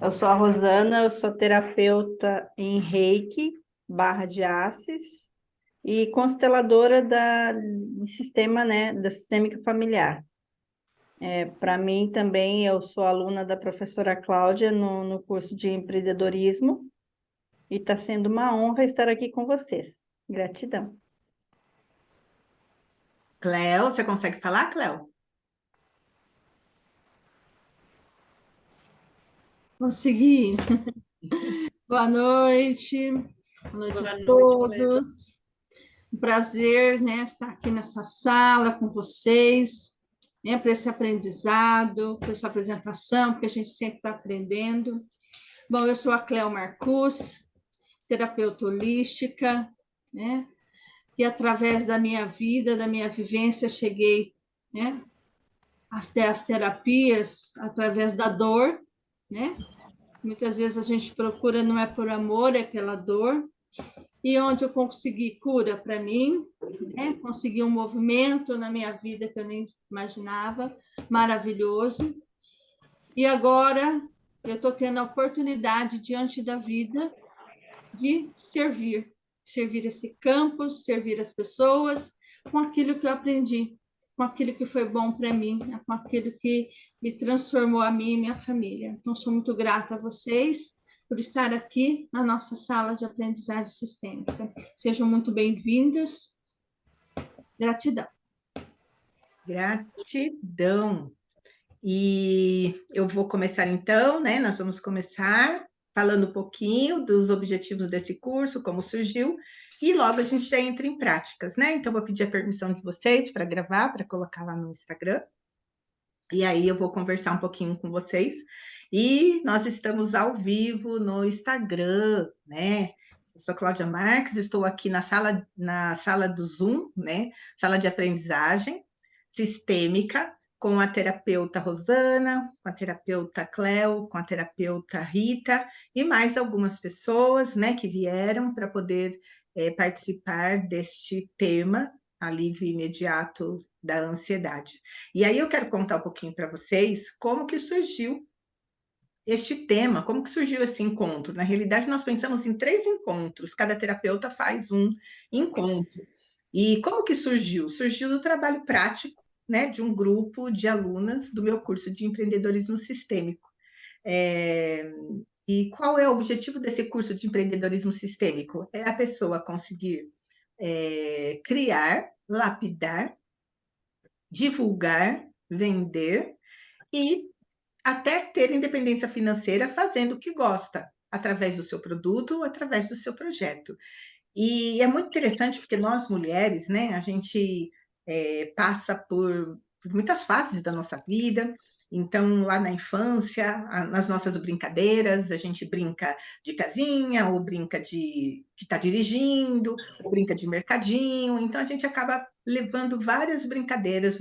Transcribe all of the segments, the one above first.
Eu sou a Rosana, eu sou terapeuta em Reiki, Barra de Assis, e consteladora de sistema, né, da sistêmica familiar. Para mim também, eu sou aluna da professora Cláudia no curso de empreendedorismo, e está sendo uma honra estar aqui com vocês. Gratidão. Cléo, você consegue falar, Cléo? Consegui. Boa noite. Boa noite a todos. Um prazer, né, estar aqui nessa sala com vocês, né, para esse aprendizado, para essa apresentação, porque a gente sempre está aprendendo. Bom, eu sou a Cléo Marcus, terapeuta holística, né, que através da minha vida, da minha vivência, cheguei, né, até as terapias através da dor, né? Muitas vezes a gente procura, não é por amor, é pela dor. E onde eu consegui cura para mim, né? Consegui um movimento na minha vida que eu nem imaginava, maravilhoso. E agora eu estou tendo a oportunidade diante da vida de servir esse campus, servir as pessoas com aquilo que eu aprendi, com aquilo que foi bom para mim, com aquilo que me transformou a mim e minha família. Então, sou muito grata a vocês por estar aqui na nossa sala de aprendizagem sistêmica. Sejam muito bem-vindas. Gratidão. Gratidão. E eu vou começar então, né? Nós vamos começar falando um pouquinho dos objetivos desse curso, como surgiu, e logo a gente já entra em práticas, né? Então, vou pedir a permissão de vocês para gravar, para colocar lá no Instagram. E aí eu vou conversar um pouquinho com vocês. E nós estamos ao vivo no Instagram, né? Eu sou Cláudia Marques, estou aqui na sala do Zoom, né? Sala de aprendizagem sistêmica, com a terapeuta Rosana, com a terapeuta Cléo, com a terapeuta Rita e mais algumas pessoas, né, que vieram para poder participar deste tema, alívio imediato da ansiedade. E aí eu quero contar um pouquinho para vocês como que surgiu este tema, como que surgiu esse encontro. Na realidade, nós pensamos em 3 encontros, cada terapeuta faz um encontro. E como que surgiu? Surgiu do trabalho prático, né, de um grupo de alunas do meu curso de empreendedorismo sistêmico. E qual é o objetivo desse curso de empreendedorismo sistêmico? É a pessoa conseguir criar, lapidar, divulgar, vender e até ter independência financeira fazendo o que gosta, através do seu produto ou através do seu projeto. E é muito interessante porque nós mulheres, né, a gente passa por muitas fases da nossa vida. Então, lá na infância, nas nossas brincadeiras, a gente brinca de casinha, ou brinca de que está dirigindo, ou brinca de mercadinho. Então, a gente acaba levando várias brincadeiras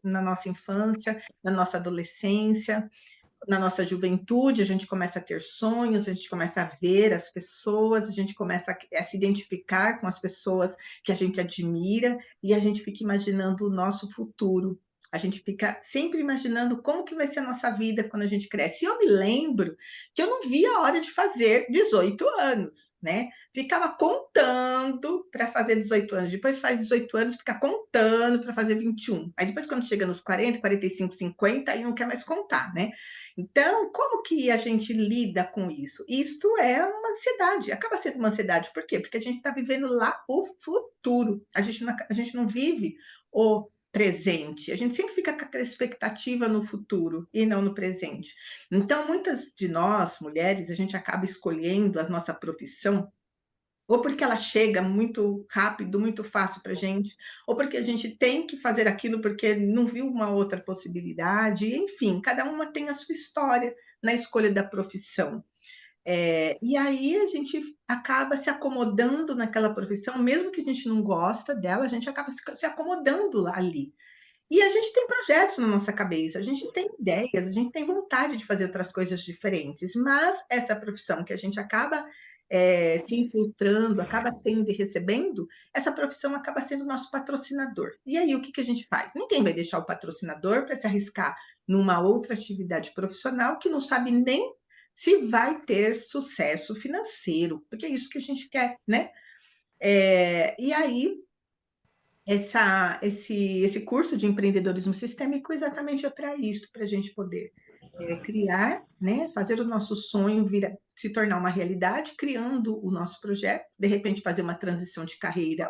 na nossa infância, na nossa adolescência, na nossa juventude, a gente começa a ter sonhos, a gente começa a ver as pessoas, a gente começa a se identificar com as pessoas que a gente admira e a gente fica imaginando o nosso futuro. A gente fica sempre imaginando como que vai ser a nossa vida quando a gente cresce. E eu me lembro que eu não via a hora de fazer 18 anos, né? Ficava contando para fazer 18 anos. Depois faz 18 anos, fica contando para fazer 21. Aí depois, quando chega nos 40, 45, 50, aí não quer mais contar, né? Então, como que a gente lida com isso? Isto é uma ansiedade, acaba sendo uma ansiedade. Por quê? Porque a gente está vivendo lá o futuro. A gente não vive o presente. A gente sempre fica com aquela expectativa no futuro e não no presente. Então, muitas de nós, mulheres, a gente acaba escolhendo a nossa profissão ou porque ela chega muito rápido, muito fácil para a gente, ou porque a gente tem que fazer aquilo porque não viu uma outra possibilidade, enfim, cada uma tem a sua história na escolha da profissão. E aí a gente acaba se acomodando naquela profissão, mesmo que a gente não gosta dela, a gente acaba se acomodando ali. E a gente tem projetos na nossa cabeça, a gente tem ideias, a gente tem vontade de fazer outras coisas diferentes, mas essa profissão que a gente acaba se infiltrando, acaba tendo e recebendo, essa profissão acaba sendo nosso patrocinador. E aí o que, que a gente faz? Ninguém vai deixar o patrocinador para se arriscar numa outra atividade profissional que não sabe nem se vai ter sucesso financeiro, porque é isso que a gente quer, né? E aí, esse curso de empreendedorismo sistêmico exatamente é para isso, para a gente poder criar, né, fazer o nosso sonho se tornar uma realidade, criando o nosso projeto, de repente fazer uma transição de carreira,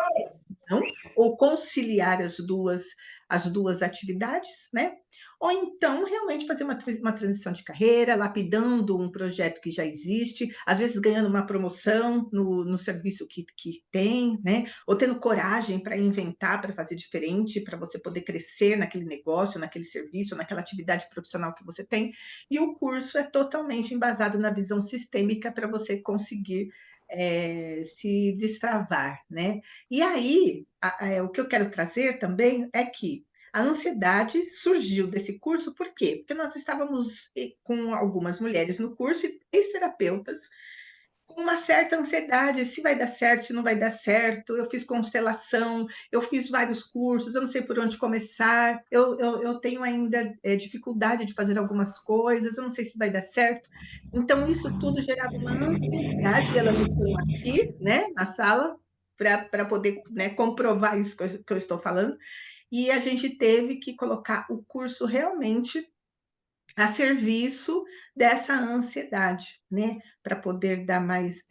não, ou conciliar as duas atividades, né? Ou então realmente fazer uma transição de carreira, lapidando um projeto que já existe, às vezes ganhando uma promoção no serviço que tem, né? Ou tendo coragem para inventar, para fazer diferente, para você poder crescer naquele negócio, naquele serviço, naquela atividade profissional que você tem. E o curso é totalmente embasado na visão sistêmica para você conseguir se destravar, né? E aí, o que eu quero trazer também é que a ansiedade surgiu desse curso, por quê? Porque nós estávamos com algumas mulheres no curso e ex-terapeutas com uma certa ansiedade, se vai dar certo, se não vai dar certo. Eu fiz constelação, eu fiz vários cursos, eu não sei por onde começar, eu tenho ainda dificuldade de fazer algumas coisas, eu não sei se vai dar certo. Então, isso tudo gerava uma ansiedade, e elas estão aqui, né, na sala, para poder, né, comprovar isso que eu estou falando. E a gente teve que colocar o curso realmente a serviço dessa ansiedade, né? Para poder dar mais,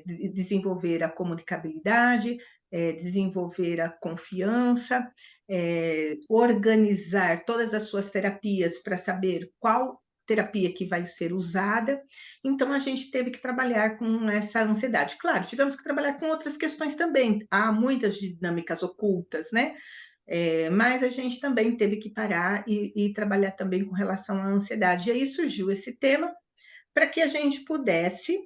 desenvolver a comunicabilidade, desenvolver a confiança, organizar todas as suas terapias para saber qual terapia que vai ser usada. Então, a gente teve que trabalhar com essa ansiedade. Claro, tivemos que trabalhar com outras questões também. Há muitas dinâmicas ocultas, né? Mas a gente também teve que parar e trabalhar também com relação à ansiedade. E aí surgiu esse tema para que a gente pudesse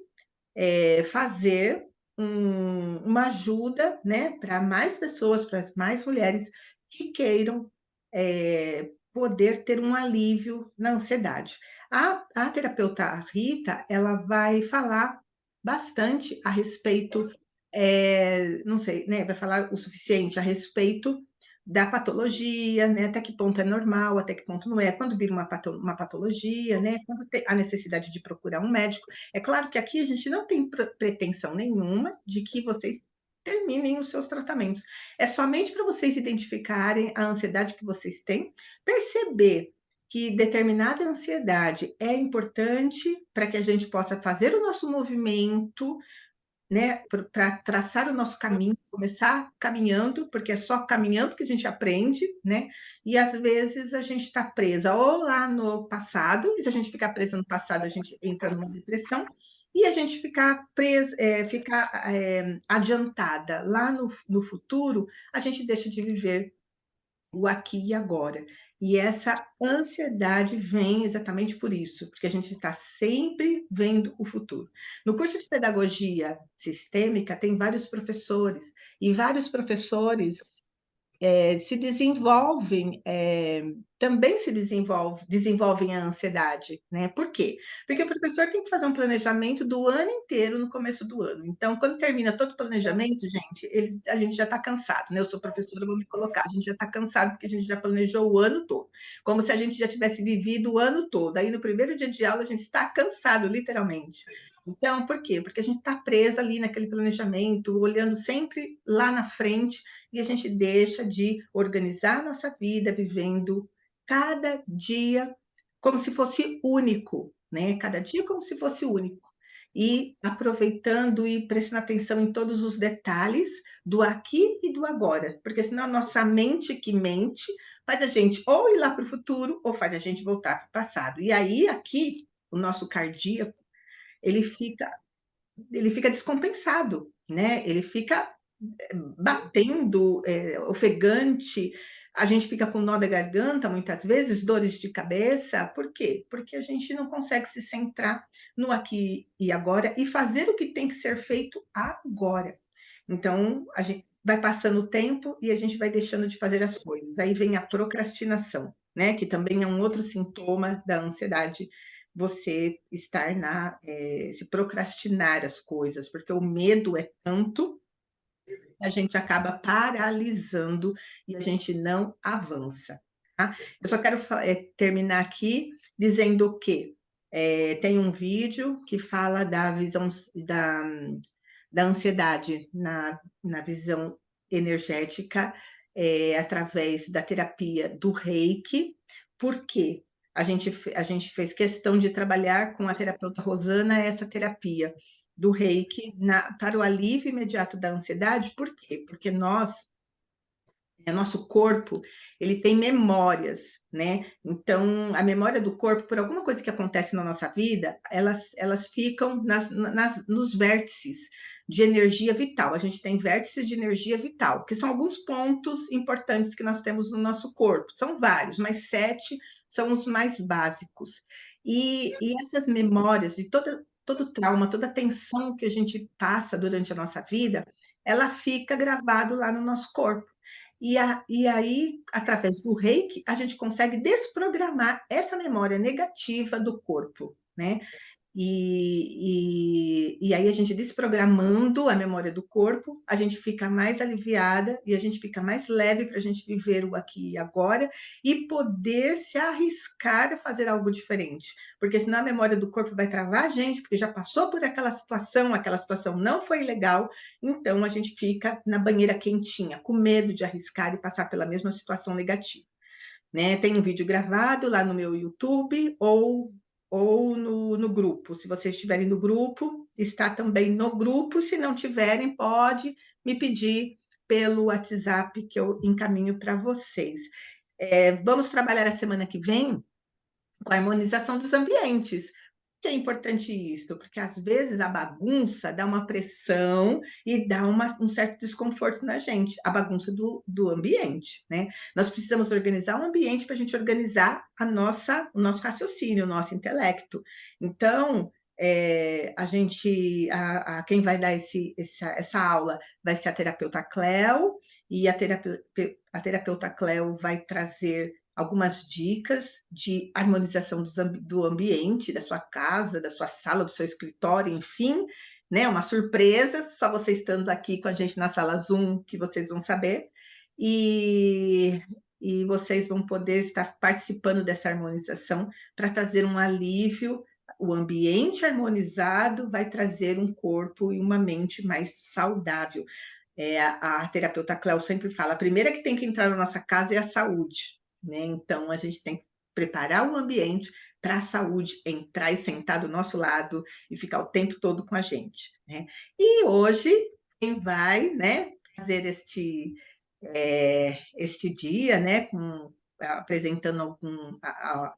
fazer uma ajuda, né, para mais pessoas, para mais mulheres que queiram poder ter um alívio na ansiedade. A terapeuta Rita, ela vai falar bastante a respeito, não sei, né, vai falar o suficiente a respeito da patologia, né, até que ponto é normal, até que ponto não é, quando vira uma patologia, né, quando tem a necessidade de procurar um médico. É claro que aqui a gente não tem pretensão nenhuma de que vocês terminem os seus tratamentos. É somente para vocês identificarem a ansiedade que vocês têm, perceber que determinada ansiedade é importante para que a gente possa fazer o nosso movimento, né, para traçar o nosso caminho, começar caminhando, porque é só caminhando que a gente aprende, né? E às vezes a gente está presa ou lá no passado, e se a gente ficar presa no passado, a gente entra numa depressão, e a gente ficar presa, adiantada lá no futuro, a gente deixa de viver o aqui e agora. E essa ansiedade vem exatamente por isso, porque a gente está sempre vendo o futuro. No curso de pedagogia sistêmica, tem vários professores, e vários professores se desenvolvem, também desenvolvem a ansiedade, né? Por quê? Porque o professor tem que fazer um planejamento do ano inteiro no começo do ano. Então, quando termina todo o planejamento, gente, a gente já está cansado, né? Eu sou professora, vou me colocar, a gente já está cansado porque a gente já planejou o ano todo, como se a gente já tivesse vivido o ano todo. Aí, no primeiro dia de aula, a gente está cansado, literalmente. Então, por quê? Porque a gente está presa ali naquele planejamento, olhando sempre lá na frente, e a gente deixa de organizar a nossa vida, vivendo cada dia como se fosse único, né? Cada dia como se fosse único. E aproveitando e prestando atenção em todos os detalhes do aqui e do agora, porque senão a nossa mente que mente faz a gente ou ir lá para o futuro ou faz a gente voltar para o passado. E aí, aqui, o nosso cardíaco, ele fica descompensado, né? Ele fica batendo, ofegante, a gente fica com nó da garganta, muitas vezes, dores de cabeça. Por quê? Porque a gente não consegue se centrar no aqui e agora e fazer o que tem que ser feito agora. Então, a gente vai passando o tempo e a gente vai deixando de fazer as coisas. Aí vem a procrastinação, né? Que também é um outro sintoma da ansiedade, você estar se procrastinar as coisas, porque o medo é tanto, a gente acaba paralisando e a gente não avança. Tá? Eu só quero terminar aqui dizendo que Tem um vídeo que fala da visão da ansiedade na visão energética, através da terapia do Reiki. Por quê? A gente fez questão de trabalhar com a terapeuta Rosana essa terapia do Reiki para o alívio imediato da ansiedade. Por quê? Porque nosso corpo, ele tem memórias, né? Então, a memória do corpo, por alguma coisa que acontece na nossa vida, elas ficam nos vértices de energia vital. A gente tem vértices de energia vital, que são alguns pontos importantes que nós temos no nosso corpo. São vários, mas 7 são os mais básicos. E essas memórias de todo trauma, toda tensão que a gente passa durante a nossa vida, ela fica gravado lá no nosso corpo. E aí, através do Reiki, a gente consegue desprogramar essa memória negativa do corpo, né? E aí a gente desprogramando a memória do corpo, a gente fica mais aliviada e a gente fica mais leve para a gente viver o aqui e agora e poder se arriscar a fazer algo diferente. Porque senão a memória do corpo vai travar a gente, porque já passou por aquela situação não foi legal, então a gente fica na banheira quentinha, com medo de arriscar e passar pela mesma situação negativa. Né? Tem um vídeo gravado lá no meu YouTube ou no grupo. Se vocês estiverem no grupo, está também no grupo. Se não tiverem, pode me pedir pelo WhatsApp que eu encaminho para vocês. Vamos trabalhar a semana que vem com a harmonização dos ambientes. Por que é importante isso? Porque às vezes a bagunça dá uma pressão e dá um certo desconforto na gente, a bagunça do ambiente, né? Nós precisamos organizar o ambiente para a gente organizar o nosso raciocínio, o nosso intelecto. Então, quem vai dar essa aula vai ser a terapeuta Cleo, e a terapeuta Cleo vai trazer algumas dicas de harmonização do ambiente, da sua casa, da sua sala, do seu escritório, enfim, né? Uma surpresa, só você estando aqui com a gente na sala Zoom que vocês vão saber. E vocês vão poder estar participando dessa harmonização para trazer um alívio. O ambiente harmonizado vai trazer um corpo e uma mente mais saudável. A terapeuta Cléo sempre fala, a primeira que tem que entrar na nossa casa é a saúde, né? Então, a gente tem que preparar o ambiente para a saúde entrar e sentar do nosso lado e ficar o tempo todo com a gente, né? E hoje, quem vai, né, fazer este dia, né, apresentando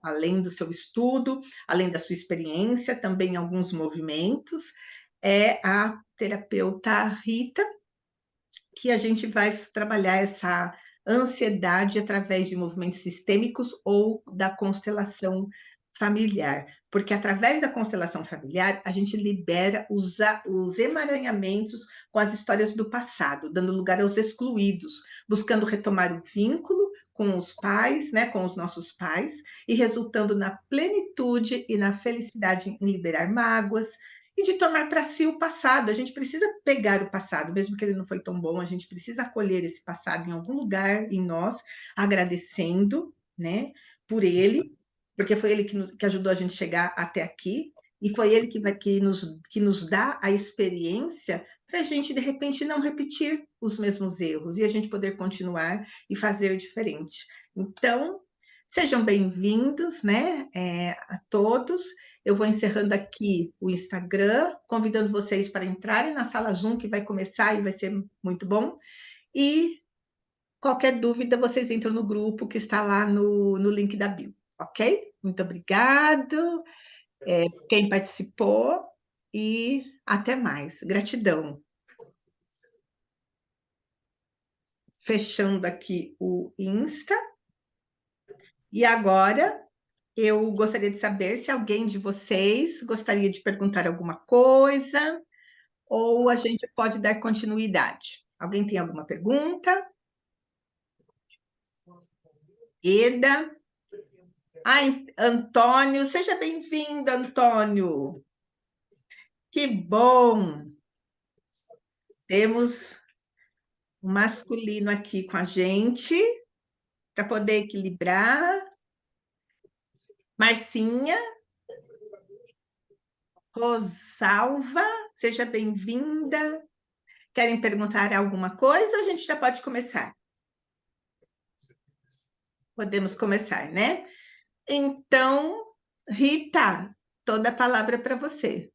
além do seu estudo, além da sua experiência, também alguns movimentos, é a terapeuta Rita, que a gente vai trabalhar essa ansiedade através de movimentos sistêmicos ou da constelação familiar, porque através da constelação familiar a gente libera os emaranhamentos com as histórias do passado, dando lugar aos excluídos, buscando retomar o vínculo com os pais, né, com os nossos pais, e resultando na plenitude e na felicidade em liberar mágoas, e de tomar para si o passado. A gente precisa pegar o passado, mesmo que ele não foi tão bom, a gente precisa acolher esse passado em algum lugar em nós, agradecendo, né, por ele, porque foi ele que ajudou a gente chegar até aqui, e foi ele que nos dá a experiência para a gente, de repente, não repetir os mesmos erros e a gente poder continuar e fazer diferente. Então, sejam bem-vindos, né, a todos. Eu vou encerrando aqui o Instagram, convidando vocês para entrarem na sala Zoom, que vai começar e vai ser muito bom. E qualquer dúvida, vocês entram no grupo que está lá no link da bio, ok? Muito obrigado, quem participou, e até mais. Gratidão. Fechando aqui o Insta. E agora, eu gostaria de saber se alguém de vocês gostaria de perguntar alguma coisa, ou a gente pode dar continuidade. Alguém tem alguma pergunta? Eda? Ai, Antônio, seja bem-vindo, Antônio. Que bom! Temos um masculino aqui com a gente, para poder equilibrar. Marcinha? Rosalva, seja bem-vinda. Querem perguntar alguma coisa? A gente já pode começar. Podemos começar, né? Então, Rita, toda a palavra para você.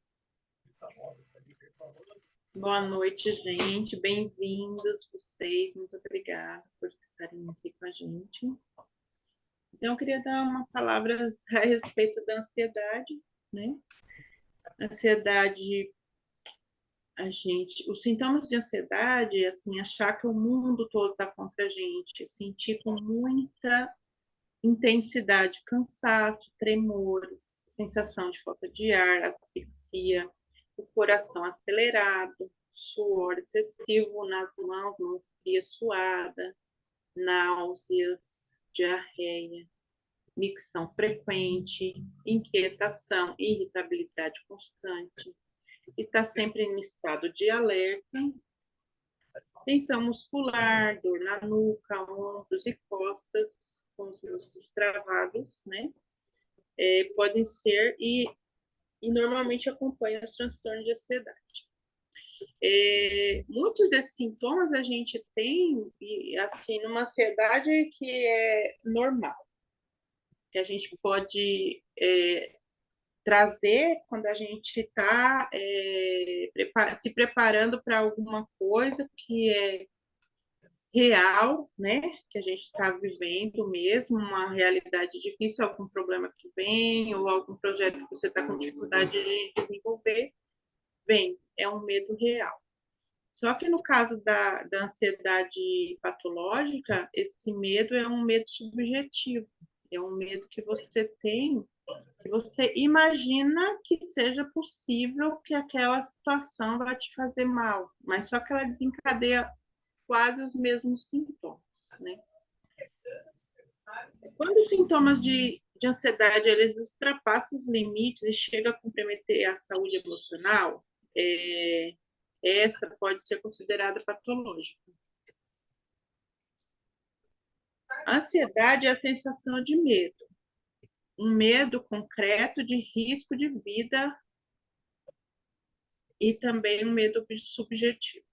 Boa noite, gente. Bem-vindos vocês. Muito obrigada por estarem aqui com a gente. Então, eu queria dar umas palavras a respeito da ansiedade, né? Ansiedade, os sintomas de ansiedade, assim, achar que o mundo todo está contra a gente, sentir com muita intensidade, cansaço, tremores, sensação de falta de ar, asfixia, o coração acelerado, suor excessivo nas mãos, mão fria suada, náuseas, diarreia, micção frequente, inquietação, irritabilidade constante, está sempre em estado de alerta, tensão muscular, dor na nuca, ombros e costas, com os músculos travados, né? Podem ser e normalmente acompanham os transtornos de ansiedade. Muitos desses sintomas a gente tem, assim, numa ansiedade que é normal, que a gente pode trazer quando a gente está se preparando para alguma coisa que é real, né? Que a gente está vivendo mesmo, uma realidade difícil, algum problema que vem, ou algum projeto que você está com dificuldade de desenvolver, vem, é um medo real. Só que no caso da ansiedade patológica, esse medo é um medo subjetivo, é um medo que você tem, que você imagina que seja possível que aquela situação vai te fazer mal, mas só que ela desencadeia quase os mesmos sintomas, né? Quando os sintomas de ansiedade eles ultrapassam os limites e chegam a comprometer a saúde emocional, essa pode ser considerada patológica. A ansiedade é a sensação de medo, um medo concreto de risco de vida e também um medo subjetivo.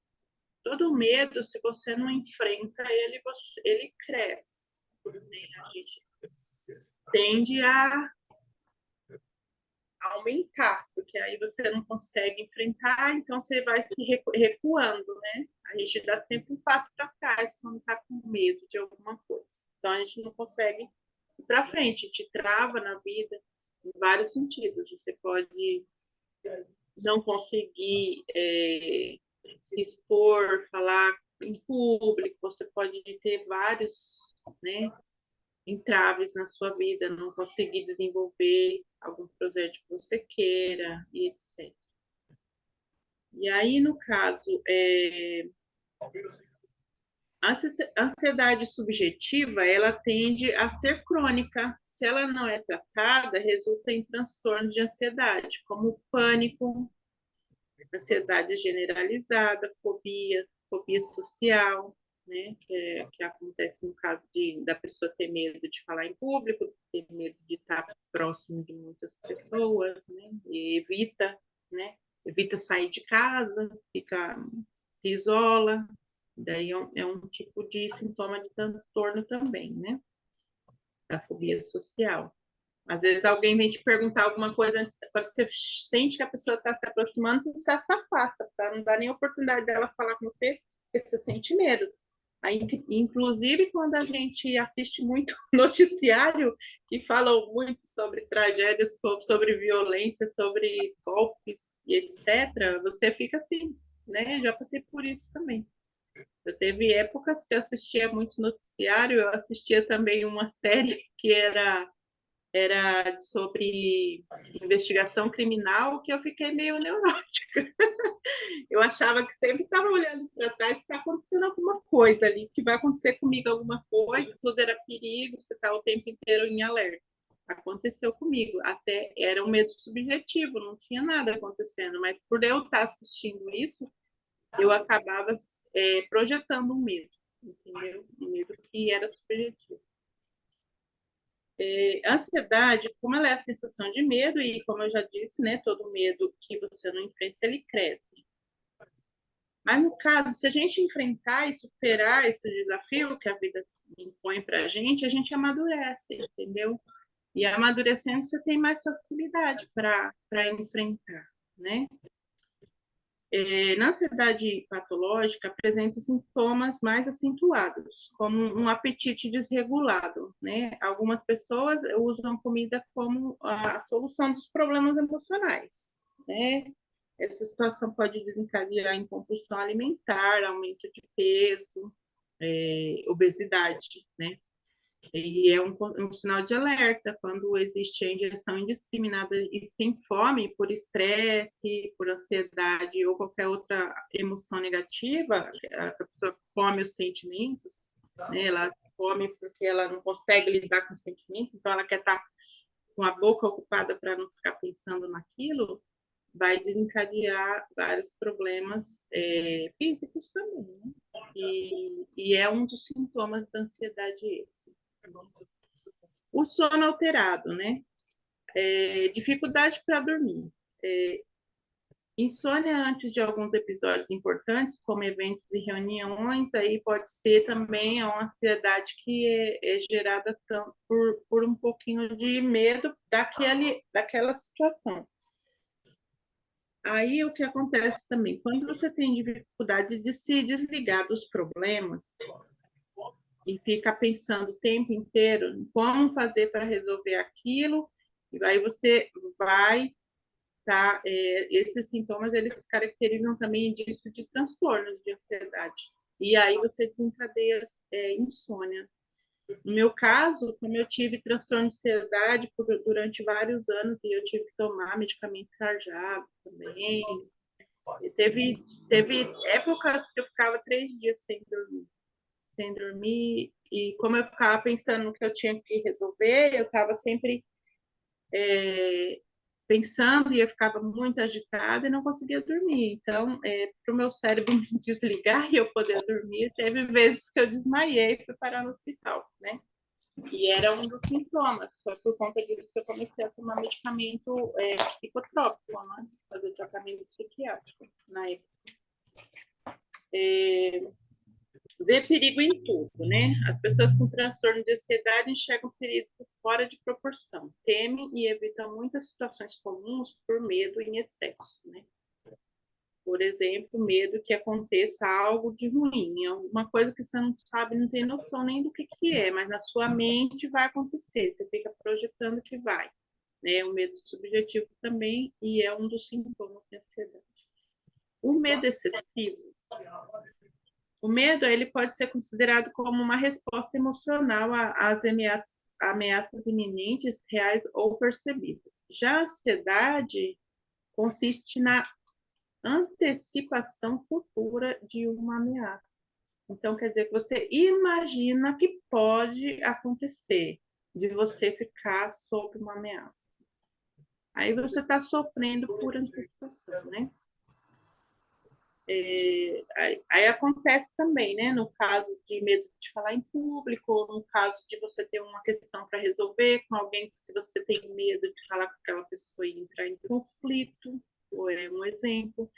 Todo medo, se você não enfrenta ele, ele cresce. A gente tende a aumentar, porque aí você não consegue enfrentar, então você vai se recuando, né? A gente dá sempre um passo para trás quando está com medo de alguma coisa. Então a gente não consegue ir para frente, te trava na vida em vários sentidos. Você pode não conseguir se expor, falar em público, você pode ter vários, né, entraves na sua vida, não conseguir desenvolver algum projeto que você queira, e etc. E aí, no caso, a ansiedade subjetiva, ela tende a ser crônica. Se ela não é tratada, resulta em transtornos de ansiedade, como pânico, ansiedade generalizada, fobia social, né, que acontece no caso da pessoa ter medo de falar em público, ter medo de estar próximo de muitas pessoas, né, e evita sair de casa, se isola, daí é um tipo de sintoma de transtorno também, né, da fobia social. Às vezes alguém vem te perguntar alguma coisa antes, quando você sente que a pessoa está se aproximando, você se afasta, tá? Não dá nem oportunidade dela falar com você, porque você sente medo. Aí, inclusive, quando a gente assiste muito noticiário que falam muito sobre tragédias, sobre violência, sobre golpes e etc., você fica assim, né? Já passei por isso também. Eu teve épocas que eu assistia muito noticiário, eu assistia também uma série que era sobre investigação criminal, que eu fiquei meio neurótica. Eu achava que sempre estava olhando para trás, está acontecendo alguma coisa ali, que vai acontecer comigo alguma coisa, tudo era perigo, você está o tempo inteiro em alerta. Aconteceu comigo, até era um medo subjetivo, não tinha nada acontecendo, mas por eu estar assistindo isso, eu acabava projetando um medo, entendeu? Um medo que era subjetivo. Ansiedade, como ela é a sensação de medo, e como eu já disse, né, todo medo que você não enfrenta, ele cresce. Mas, no caso, se a gente enfrentar e superar esse desafio que a vida impõe para a gente amadurece, entendeu? E amadurecendo, você tem mais facilidade para enfrentar, né? Na ansiedade patológica, apresenta sintomas mais acentuados, como um apetite desregulado, né? Algumas pessoas usam comida como a solução dos problemas emocionais, né? Essa situação pode desencadear em compulsão alimentar, aumento de peso, obesidade, né? E é um sinal de alerta quando existe a ingestão indiscriminada e sem fome, por estresse, por ansiedade ou qualquer outra emoção negativa, a pessoa come os sentimentos, né? Ela come porque ela não consegue lidar com os sentimentos, então ela quer estar com a boca ocupada para não ficar pensando naquilo, vai desencadear vários problemas físicos também, né? E é um dos sintomas da ansiedade esse. O sono alterado, né? Dificuldade para dormir. Insônia antes de alguns episódios importantes, como eventos e reuniões, aí pode ser também uma ansiedade que é gerada por um pouquinho de medo daquela situação. Aí o que acontece também, quando você tem dificuldade de se desligar dos problemas e fica pensando o tempo inteiro em como fazer para resolver aquilo, e aí você vai, tá? Esses sintomas, eles caracterizam também disso de transtornos de ansiedade. E aí você desencadeia insônia. No meu caso, como eu tive transtorno de ansiedade durante vários anos e eu tive que tomar medicamento cardíaco também, teve épocas que eu ficava 3 dias sem dormir, e como eu ficava pensando no que eu tinha que resolver, eu estava sempre pensando e eu ficava muito agitada e não conseguia dormir. Então, para o meu cérebro desligar e eu poder dormir, teve vezes que eu desmaiei e fui parar no hospital, né? E era um dos sintomas, foi por conta disso que eu comecei a tomar medicamento psicotrópico, né? Fazer tratamento psiquiátrico na época. Vê perigo em tudo, né? As pessoas com transtorno de ansiedade enxergam perigo fora de proporção, temem e evitam muitas situações comuns por medo em excesso, né? Por exemplo, medo que aconteça algo de ruim, alguma coisa que você não sabe, não tem noção nem do que é, mas na sua mente vai acontecer, você fica projetando que vai, né? O medo subjetivo também, e é um dos sintomas de ansiedade. O medo excessivo. O medo, ele pode ser considerado como uma resposta emocional às ameaças iminentes, reais ou percebidas. Já a ansiedade consiste na antecipação futura de uma ameaça. Então, quer dizer que você imagina que pode acontecer, de você ficar sob uma ameaça. Aí você está sofrendo por antecipação, né? Aí acontece também, né? No caso de medo de falar em público, no caso de você ter uma questão para resolver com alguém, se você tem medo de falar com aquela pessoa e entrar em conflito, ou é um exemplo.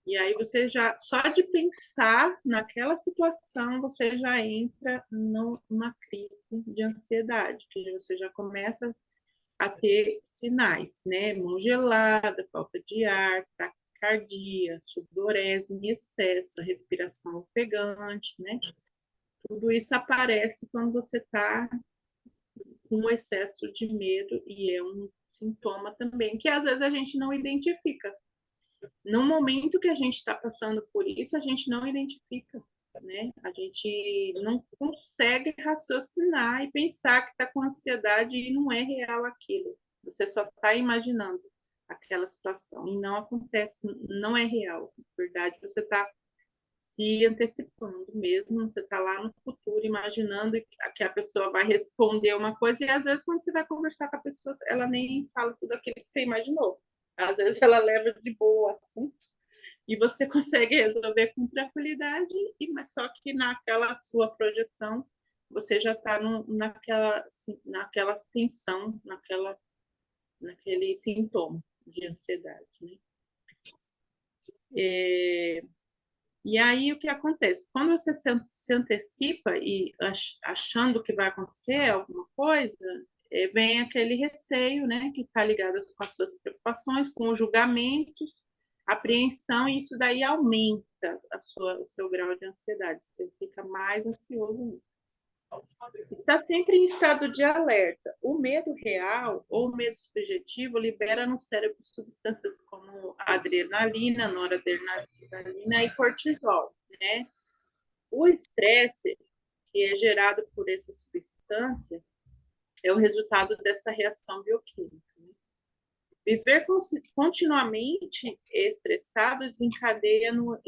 E aí você já, só de pensar naquela situação, você já entra numa crise de ansiedade, que você já começa a ter sinais, né? Mão gelada, falta de ar, taquicardia, sudorese em excesso, respiração ofegante, né? Tudo isso aparece quando você está com excesso de medo e é um sintoma também que às vezes a gente não identifica. No momento que a gente está passando por isso, a gente não identifica, né? A gente não consegue raciocinar e pensar que está com ansiedade e não é real aquilo. Você só está imaginando aquela situação e não acontece, não é real. Na verdade, você está se antecipando mesmo, você está lá no futuro imaginando que a pessoa vai responder uma coisa e às vezes quando você vai conversar com a pessoa, ela nem fala tudo aquilo que você imaginou. Às vezes ela leva de boa o assunto e você consegue resolver com tranquilidade, mas só que naquela sua projeção você já está naquela, assim, naquela tensão, naquele sintoma de ansiedade, né? E aí, o que acontece? Quando você se antecipa e achando que vai acontecer alguma coisa, vem aquele receio, né, que está ligado com as suas preocupações, com os julgamentos, apreensão, e isso daí aumenta o seu grau de ansiedade. Você fica mais ansioso mesmo. Está sempre em estado de alerta. O medo real ou o medo subjetivo libera no cérebro substâncias como adrenalina, noradrenalina e cortisol, né? O estresse que é gerado por essa substância é o resultado dessa reação bioquímica, né? Viver continuamente estressado desencadeia no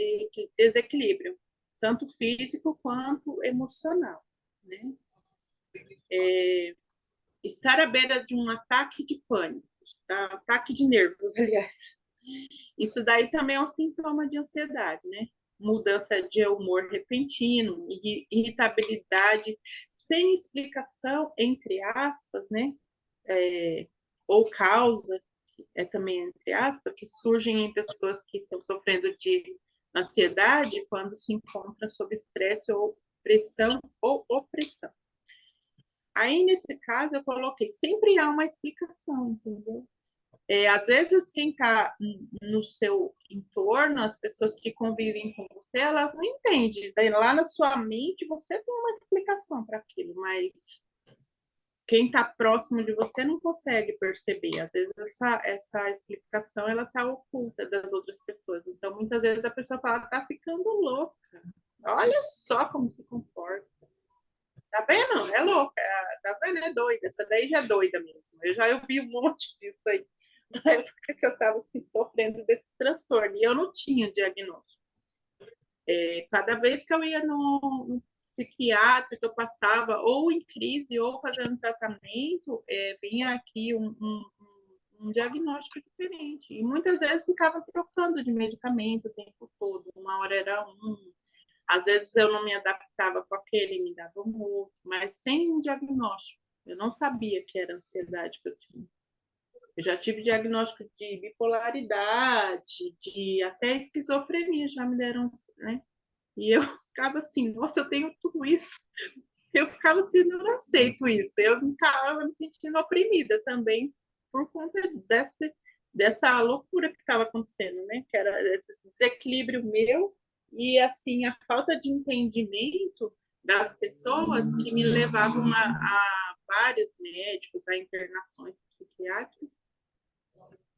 desequilíbrio, tanto físico quanto emocional, né? Estar à beira de um ataque de pânico, ataque de nervos, aliás. Isso daí também é um sintoma de ansiedade, né? Mudança de humor repentino, irritabilidade sem explicação, entre aspas, né? Ou causa, também entre aspas, que surgem em pessoas que estão sofrendo de ansiedade quando se encontram sob estresse ou pressão ou opressão. Aí, nesse caso, eu coloquei, sempre há uma explicação, entendeu? Às vezes, quem está no seu entorno, as pessoas que convivem com você, elas não entendem. Daí, lá na sua mente, você tem uma explicação para aquilo, mas quem está próximo de você não consegue perceber. Às vezes, essa explicação ela está oculta das outras pessoas. Então, muitas vezes, a pessoa fala, está ficando louca. Olha só como se comporta. Tá vendo? É louca. Tá vendo? É doida. Essa daí já é doida mesmo. Eu vi um monte disso aí. Na época que eu estava assim, sofrendo desse transtorno. E eu não tinha diagnóstico. Cada vez que eu ia no psiquiatra, que eu passava ou em crise ou fazendo tratamento, vinha aqui um diagnóstico diferente. E muitas vezes ficava trocando de medicamento o tempo todo. Uma hora era um. Às vezes eu não me adaptava com aquele, me dava um outro, mas sem um diagnóstico. Eu não sabia que era ansiedade que eu tinha. Eu já tive diagnóstico de bipolaridade, de até esquizofrenia, já me deram, né? E eu ficava assim, nossa, eu tenho tudo isso. Eu ficava assim, eu não aceito isso. Eu ficava me sentindo oprimida também por conta dessa loucura que estava acontecendo, né? Que era esse desequilíbrio meu e, assim, a falta de entendimento das pessoas que me levavam a vários médicos, a internações psiquiátricas,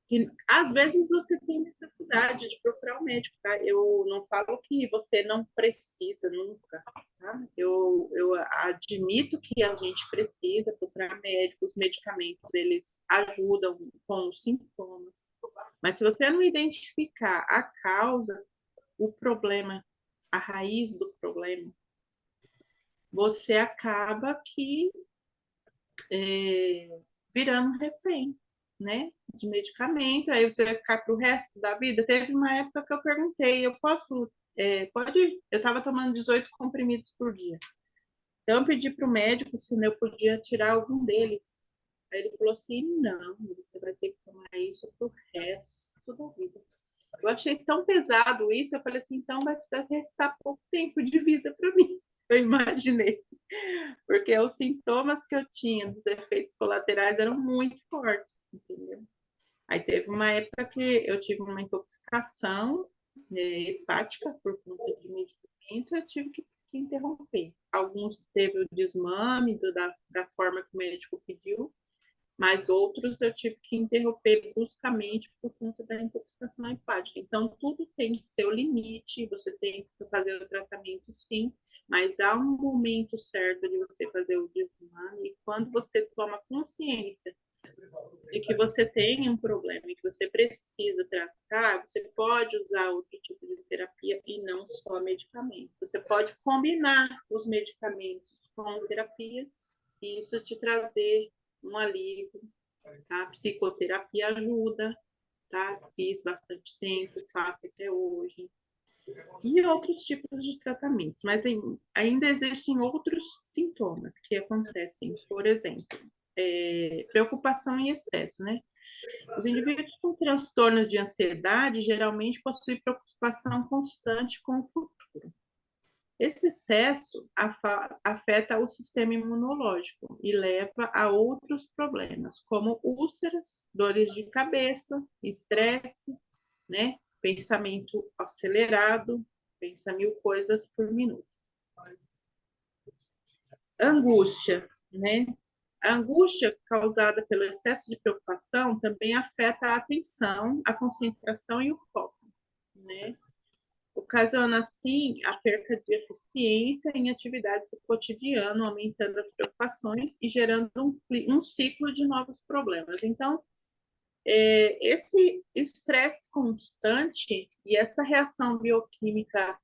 que às vezes você tem necessidade de procurar um médico, tá? Eu não falo que você não precisa nunca, tá? Eu admito que a gente precisa procurar médico, os medicamentos, eles ajudam com os sintomas, mas se você não identificar a causa, o problema, a raiz do problema, você acaba que virando refém, né, de medicamento, aí você vai ficar para o resto da vida. Teve uma época que eu perguntei, eu posso, pode, eu estava tomando 18 comprimidos por dia, então eu pedi para o médico se eu podia tirar algum deles, aí ele falou assim, não, você vai ter que tomar isso para o resto da vida. Eu achei tão pesado isso, eu falei assim, então vai restar pouco tempo de vida para mim, eu imaginei. Porque os sintomas que eu tinha dos efeitos colaterais eram muito fortes, entendeu? Aí teve uma época que eu tive uma intoxicação hepática por conta de medicamento, eu tive que interromper. Alguns teve o desmame da forma que o médico pediu, mas outros eu tive que interromper bruscamente por conta da intoxicação hepática. Então, tudo tem seu limite, você tem que fazer o tratamento, sim, mas há um momento certo de você fazer o desmame, e quando você toma consciência de que você tem um problema e que você precisa tratar, você pode usar outro tipo de terapia e não só medicamento. Você pode combinar os medicamentos com terapias e isso te trazer um alívio, tá? Psicoterapia ajuda, tá? Fiz bastante tempo, faço até hoje. E outros tipos de tratamentos, mas ainda existem outros sintomas que acontecem, por exemplo, preocupação em excesso, né? Os indivíduos com transtornos de ansiedade geralmente possuem preocupação constante com o futuro. Esse excesso afeta o sistema imunológico e leva a outros problemas, como úlceras, dores de cabeça, estresse, né? Pensamento acelerado, pensa 1000 coisas por minuto. Angústia, né? A angústia causada pelo excesso de preocupação também afeta a atenção, a concentração e o foco, né? Ocasiona, assim, a perca de eficiência em atividades do cotidiano, aumentando as preocupações e gerando um ciclo de novos problemas. Então, esse estresse constante e essa reação bioquímica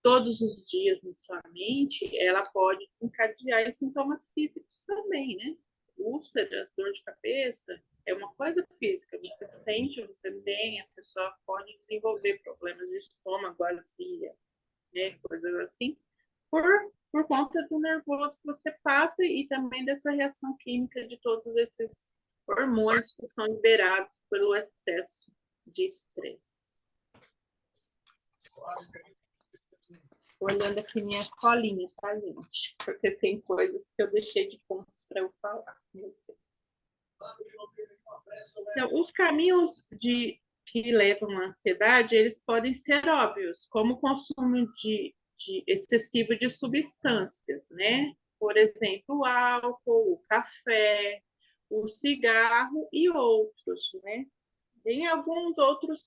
todos os dias na sua mente, ela pode encadear sintomas físicos também, né? Úlceras, dor de cabeça, é uma coisa física. Você sente, você tem, a pessoa pode desenvolver problemas de estômago, azia, né? Coisas assim, por conta do nervoso que você passa e também dessa reação química de todos esses hormônios que são liberados pelo excesso de estresse. Olhando aqui minha colinha, tá, gente? Porque tem coisas que eu deixei de pontos para eu falar com você. Então, os caminhos que levam à ansiedade, eles podem ser óbvios, como o consumo de excessivo de substâncias, né? Por exemplo, o álcool, o café, o cigarro e outros, né? Tem alguns outros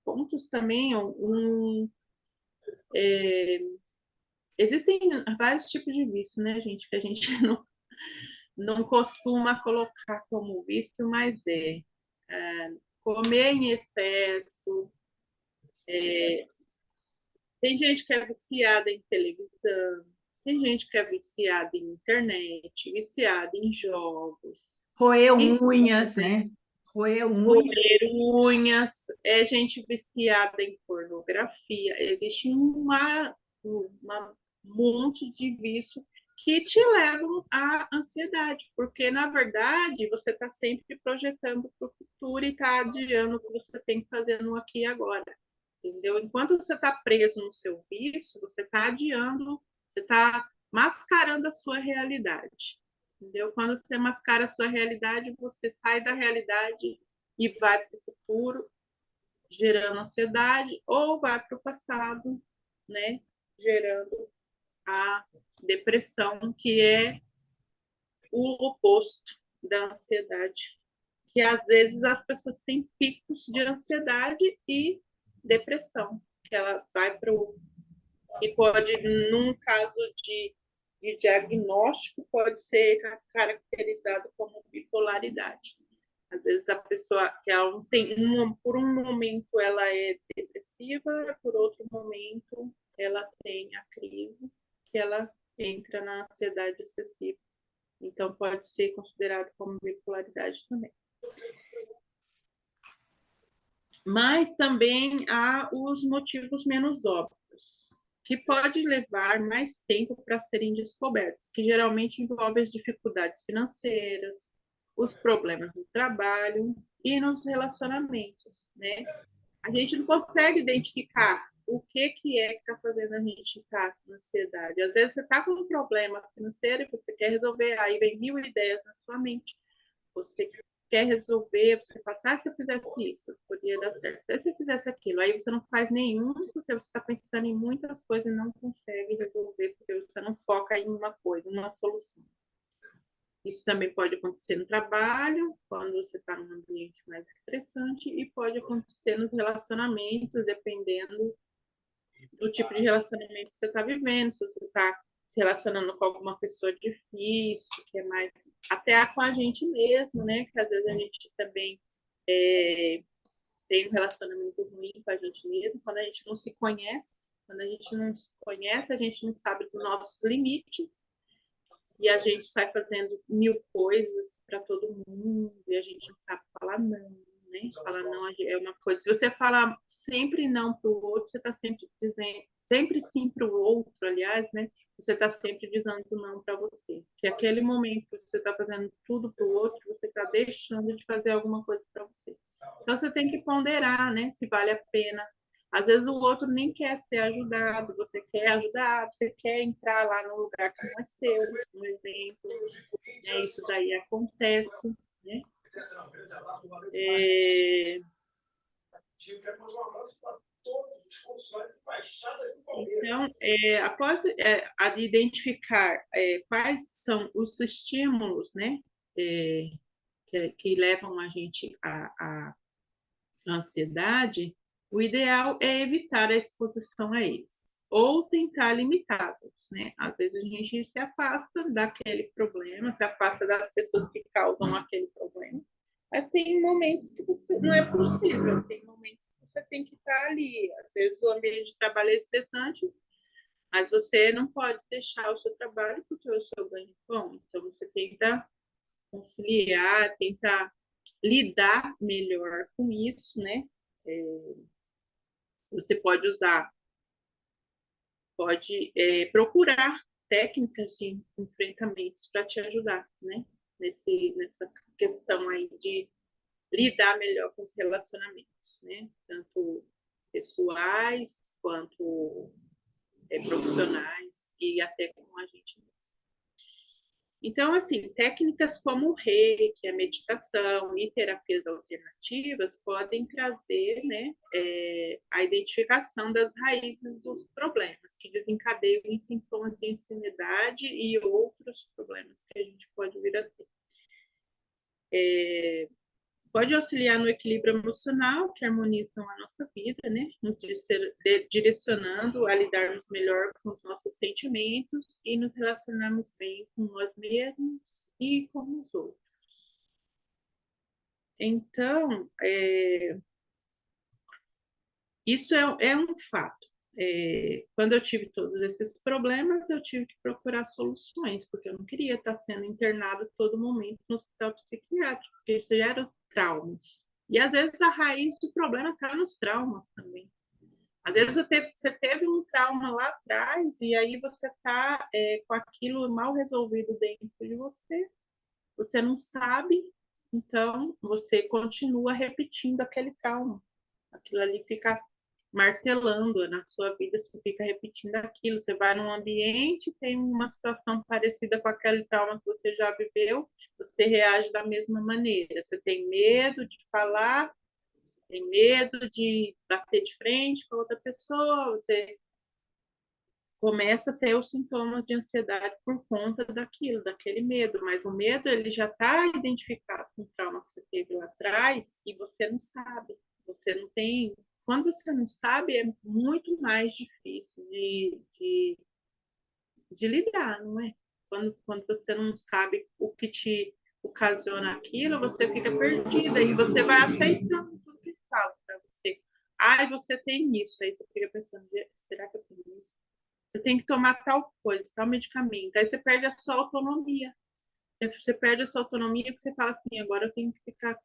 pontos também, existem vários tipos de vício, né, gente? Que a gente não costuma colocar como vício, mas comer em excesso. Tem gente que é viciada em televisão, tem gente que é viciada em internet, viciada em jogos. Roer unhas, né? Roer unhas, gente viciada em pornografia. Existe uma monte de vício que te levam à ansiedade, porque, na verdade, você está sempre projetando para o futuro e está adiando o que você tem que fazer no aqui e agora, entendeu? Enquanto você está preso no seu vício, você está adiando, você está mascarando a sua realidade, entendeu? Quando você mascara a sua realidade, você sai da realidade e vai para o futuro, gerando ansiedade, ou vai para o passado, né, gerando a depressão, que é o oposto da ansiedade. Que às vezes as pessoas têm picos de ansiedade e depressão, que ela vai para o. E pode, num caso de diagnóstico, pode ser caracterizado como bipolaridade. Às vezes a pessoa que ela não tem, por um momento ela é depressiva, por outro momento ela tem a crise, que ela entra na ansiedade excessiva. Então pode ser considerado como bipolaridade também. Mas também há os motivos menos óbvios, que pode levar mais tempo para serem descobertos, que geralmente envolvem as dificuldades financeiras, os problemas no trabalho e nos relacionamentos, né? A gente não consegue identificar o que é que está fazendo a gente estar com ansiedade. Às vezes você está com um problema financeiro e você quer resolver, aí vem 1000 ideias na sua mente. Você quer resolver, você fala, se eu fizesse isso, poderia dar certo. Se eu fizesse aquilo, aí você não faz nenhum, porque você está pensando em muitas coisas e não consegue resolver, porque você não foca em uma coisa, numa solução. Isso também pode acontecer no trabalho, quando você está num ambiente mais estressante, e pode acontecer nos relacionamentos, dependendo do tipo de relacionamento que você está vivendo, se você está se relacionando com alguma pessoa difícil, que é mais até com a gente mesmo, né? Que às vezes a gente também tem um relacionamento ruim com a gente mesmo, quando a gente não se conhece. Quando a gente não se conhece, a gente não sabe dos nossos limites, e a gente sai fazendo 1000 coisas para todo mundo, e a gente não sabe falar não, né? Falar não é uma coisa. Se você falar sempre não para o outro, você está sempre dizendo, sempre sim para o outro, aliás, né? Você está sempre dizendo não para você. Que aquele momento que você está fazendo tudo para o outro, você está deixando de fazer alguma coisa para você. Então você tem que ponderar, né? Se vale a pena. Às vezes o outro nem quer ser ajudado, você quer ajudar, você quer entrar lá no lugar que não é seu, um exemplo. Né? Isso daí acontece, né? Então, após a de identificar quais são os estímulos, né, que levam a gente à ansiedade, o ideal é evitar a exposição a eles, ou tentar limitá-los, né? Às vezes a gente se afasta daquele problema, se afasta das pessoas que causam aquele problema, mas tem momentos que você, não é possível, tem momentos que você tem que estar ali. Às vezes o ambiente de trabalho é estressante, mas você não pode deixar o seu trabalho porque é o seu ganho-pão. Então você tenta conciliar, tenta lidar melhor com isso, né? Você pode procurar técnicas de enfrentamentos para te ajudar, né? Nessa questão aí de lidar melhor com os relacionamentos, né? Tanto pessoais quanto profissionais e até com a gente mesmo. Então, assim, técnicas como o reiki, a meditação e terapias alternativas podem trazer, né, a identificação das raízes dos problemas que desencadeiam em sintomas de ansiedade e outros problemas que a gente pode vir a ter. Pode auxiliar no equilíbrio emocional, que harmonizam a nossa vida, né? Nos direcionando a lidarmos melhor com os nossos sentimentos e nos relacionarmos bem com nós mesmos e com os outros. Então, isso é um fato. Quando eu tive todos esses problemas, eu tive que procurar soluções, porque eu não queria estar sendo internado todo momento no hospital psiquiátrico, porque isso já eram traumas. E às vezes a raiz do problema está nos traumas também. Às vezes você teve um trauma lá atrás e aí você está com aquilo mal resolvido dentro de você não sabe, então você continua repetindo aquele trauma. Aquilo ali fica martelando na sua vida, você fica repetindo aquilo. Você vai num ambiente, tem uma situação parecida com aquele trauma que você já viveu, você reage da mesma maneira. Você tem medo de falar, você tem medo de bater de frente com outra pessoa, você começa a ser os sintomas de ansiedade por conta daquilo, daquele medo. Mas o medo, ele já está identificado com o trauma que você teve lá atrás e você não sabe, você não tem. Quando você não sabe, é muito mais difícil de lidar, não é? Quando você não sabe o que te ocasiona aquilo, você fica perdida e você vai aceitando tudo que fala para você. Ai, você tem isso. Aí você fica pensando, será que eu tenho isso? Você tem que tomar tal coisa, tal medicamento. Aí você perde a sua autonomia. Você perde a sua autonomia porque você fala assim, agora eu tenho que ficar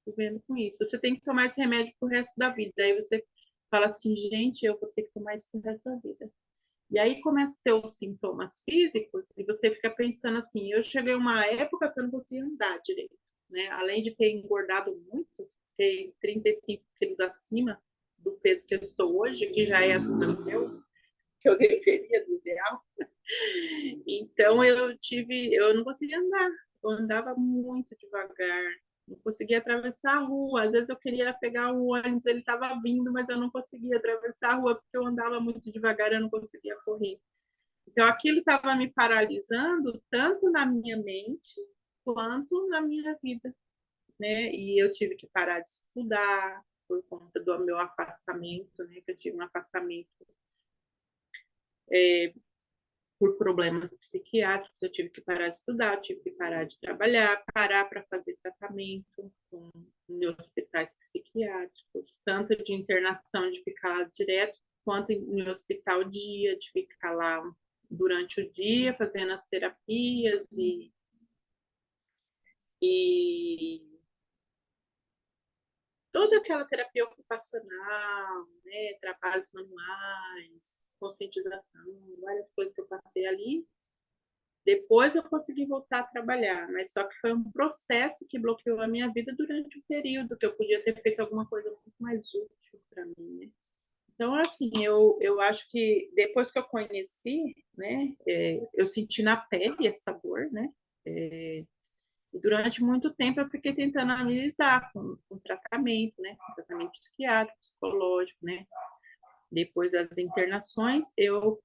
vivendo com isso. Você tem que tomar esse remédio pro resto da vida. Aí você fala assim, gente, eu vou ter que tomar isso pro resto da vida. E aí começa a ter os sintomas físicos e você fica pensando assim, eu cheguei a uma época que eu não conseguia andar direito, né? Além de ter engordado muito, ter 35 quilos acima do peso que eu estou hoje, que já é acima do meu, que eu deveria, do ideal. Então eu não conseguia andar, eu andava muito devagar, não conseguia atravessar a rua. Às vezes eu queria pegar o ônibus, ele estava vindo, mas eu não conseguia atravessar a rua porque eu andava muito devagar, eu não conseguia correr. Então aquilo estava me paralisando tanto na minha mente quanto na minha vida, né? E eu tive que parar de estudar por conta do meu afastamento, né? Que eu tive um afastamento por problemas psiquiátricos, eu tive que parar de estudar, eu tive que parar de trabalhar, parar para fazer tratamento em hospitais psiquiátricos, tanto de internação, de ficar lá direto, quanto em hospital dia, de ficar lá durante o dia fazendo as terapias e toda aquela terapia ocupacional, né, trabalhos manuais, conscientização, várias coisas que eu passei ali. Depois eu consegui voltar a trabalhar, mas só que foi um processo que bloqueou a minha vida durante um período que eu podia ter feito alguma coisa muito mais útil para mim, né? Então, assim, eu acho que depois que eu conheci, né, eu senti na pele essa dor, né? E durante muito tempo eu fiquei tentando amenizar com tratamento, né? Com tratamento psiquiátrico, psicológico, né? Depois das internações, eu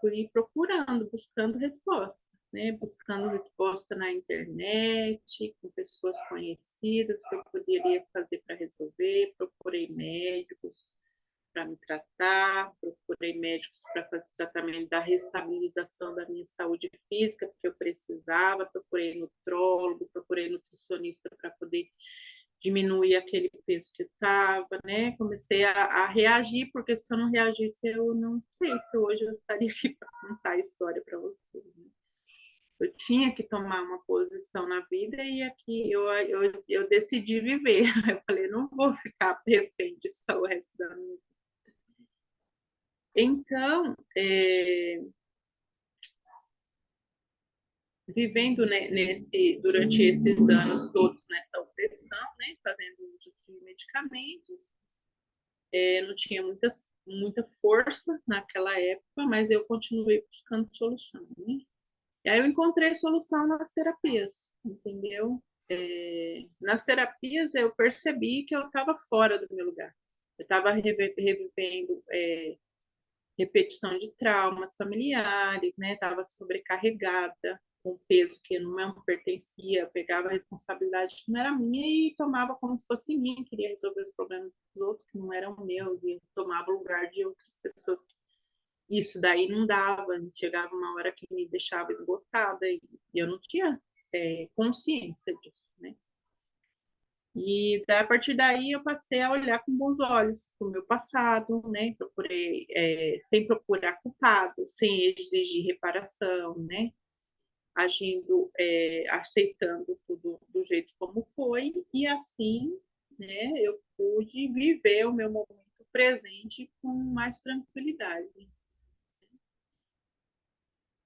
fui procurando, buscando resposta, né? Buscando resposta na internet, com pessoas conhecidas que eu poderia fazer para resolver. Procurei médicos para me tratar, procurei médicos para fazer tratamento da restabilização da minha saúde física, porque eu precisava, procurei nutrólogo, procurei nutricionista para poder diminuir aquele peso que eu estava, né? Comecei a reagir, porque se eu não reagisse, eu não sei se hoje eu estaria aqui para contar a história para vocês. Né? Eu tinha que tomar uma posição na vida e aqui eu decidi viver. Eu falei, não vou ficar refém disso o resto da minha vida. Então, vivendo, né, durante esses anos todos nessa opressão, né, fazendo uso de medicamentos, não tinha muita força naquela época, mas eu continuei buscando solução. Né? E aí eu encontrei solução nas terapias, entendeu? Nas terapias eu percebi que eu estava fora do meu lugar. Eu estava revivendo repetição de traumas familiares, né? Estava sobrecarregada, com peso que não me pertencia, pegava a responsabilidade que não era minha e tomava como se fosse minha, queria resolver os problemas dos outros que não eram meus, e tomava o lugar de outras pessoas. Isso daí não dava, chegava uma hora que me deixava esgotada e eu não tinha consciência disso, né? E a partir daí eu passei a olhar com bons olhos para o meu passado, né? Procurei, sem procurar culpado, sem exigir reparação, né? Agindo, aceitando tudo do jeito como foi, e assim, né, eu pude viver o meu momento presente com mais tranquilidade.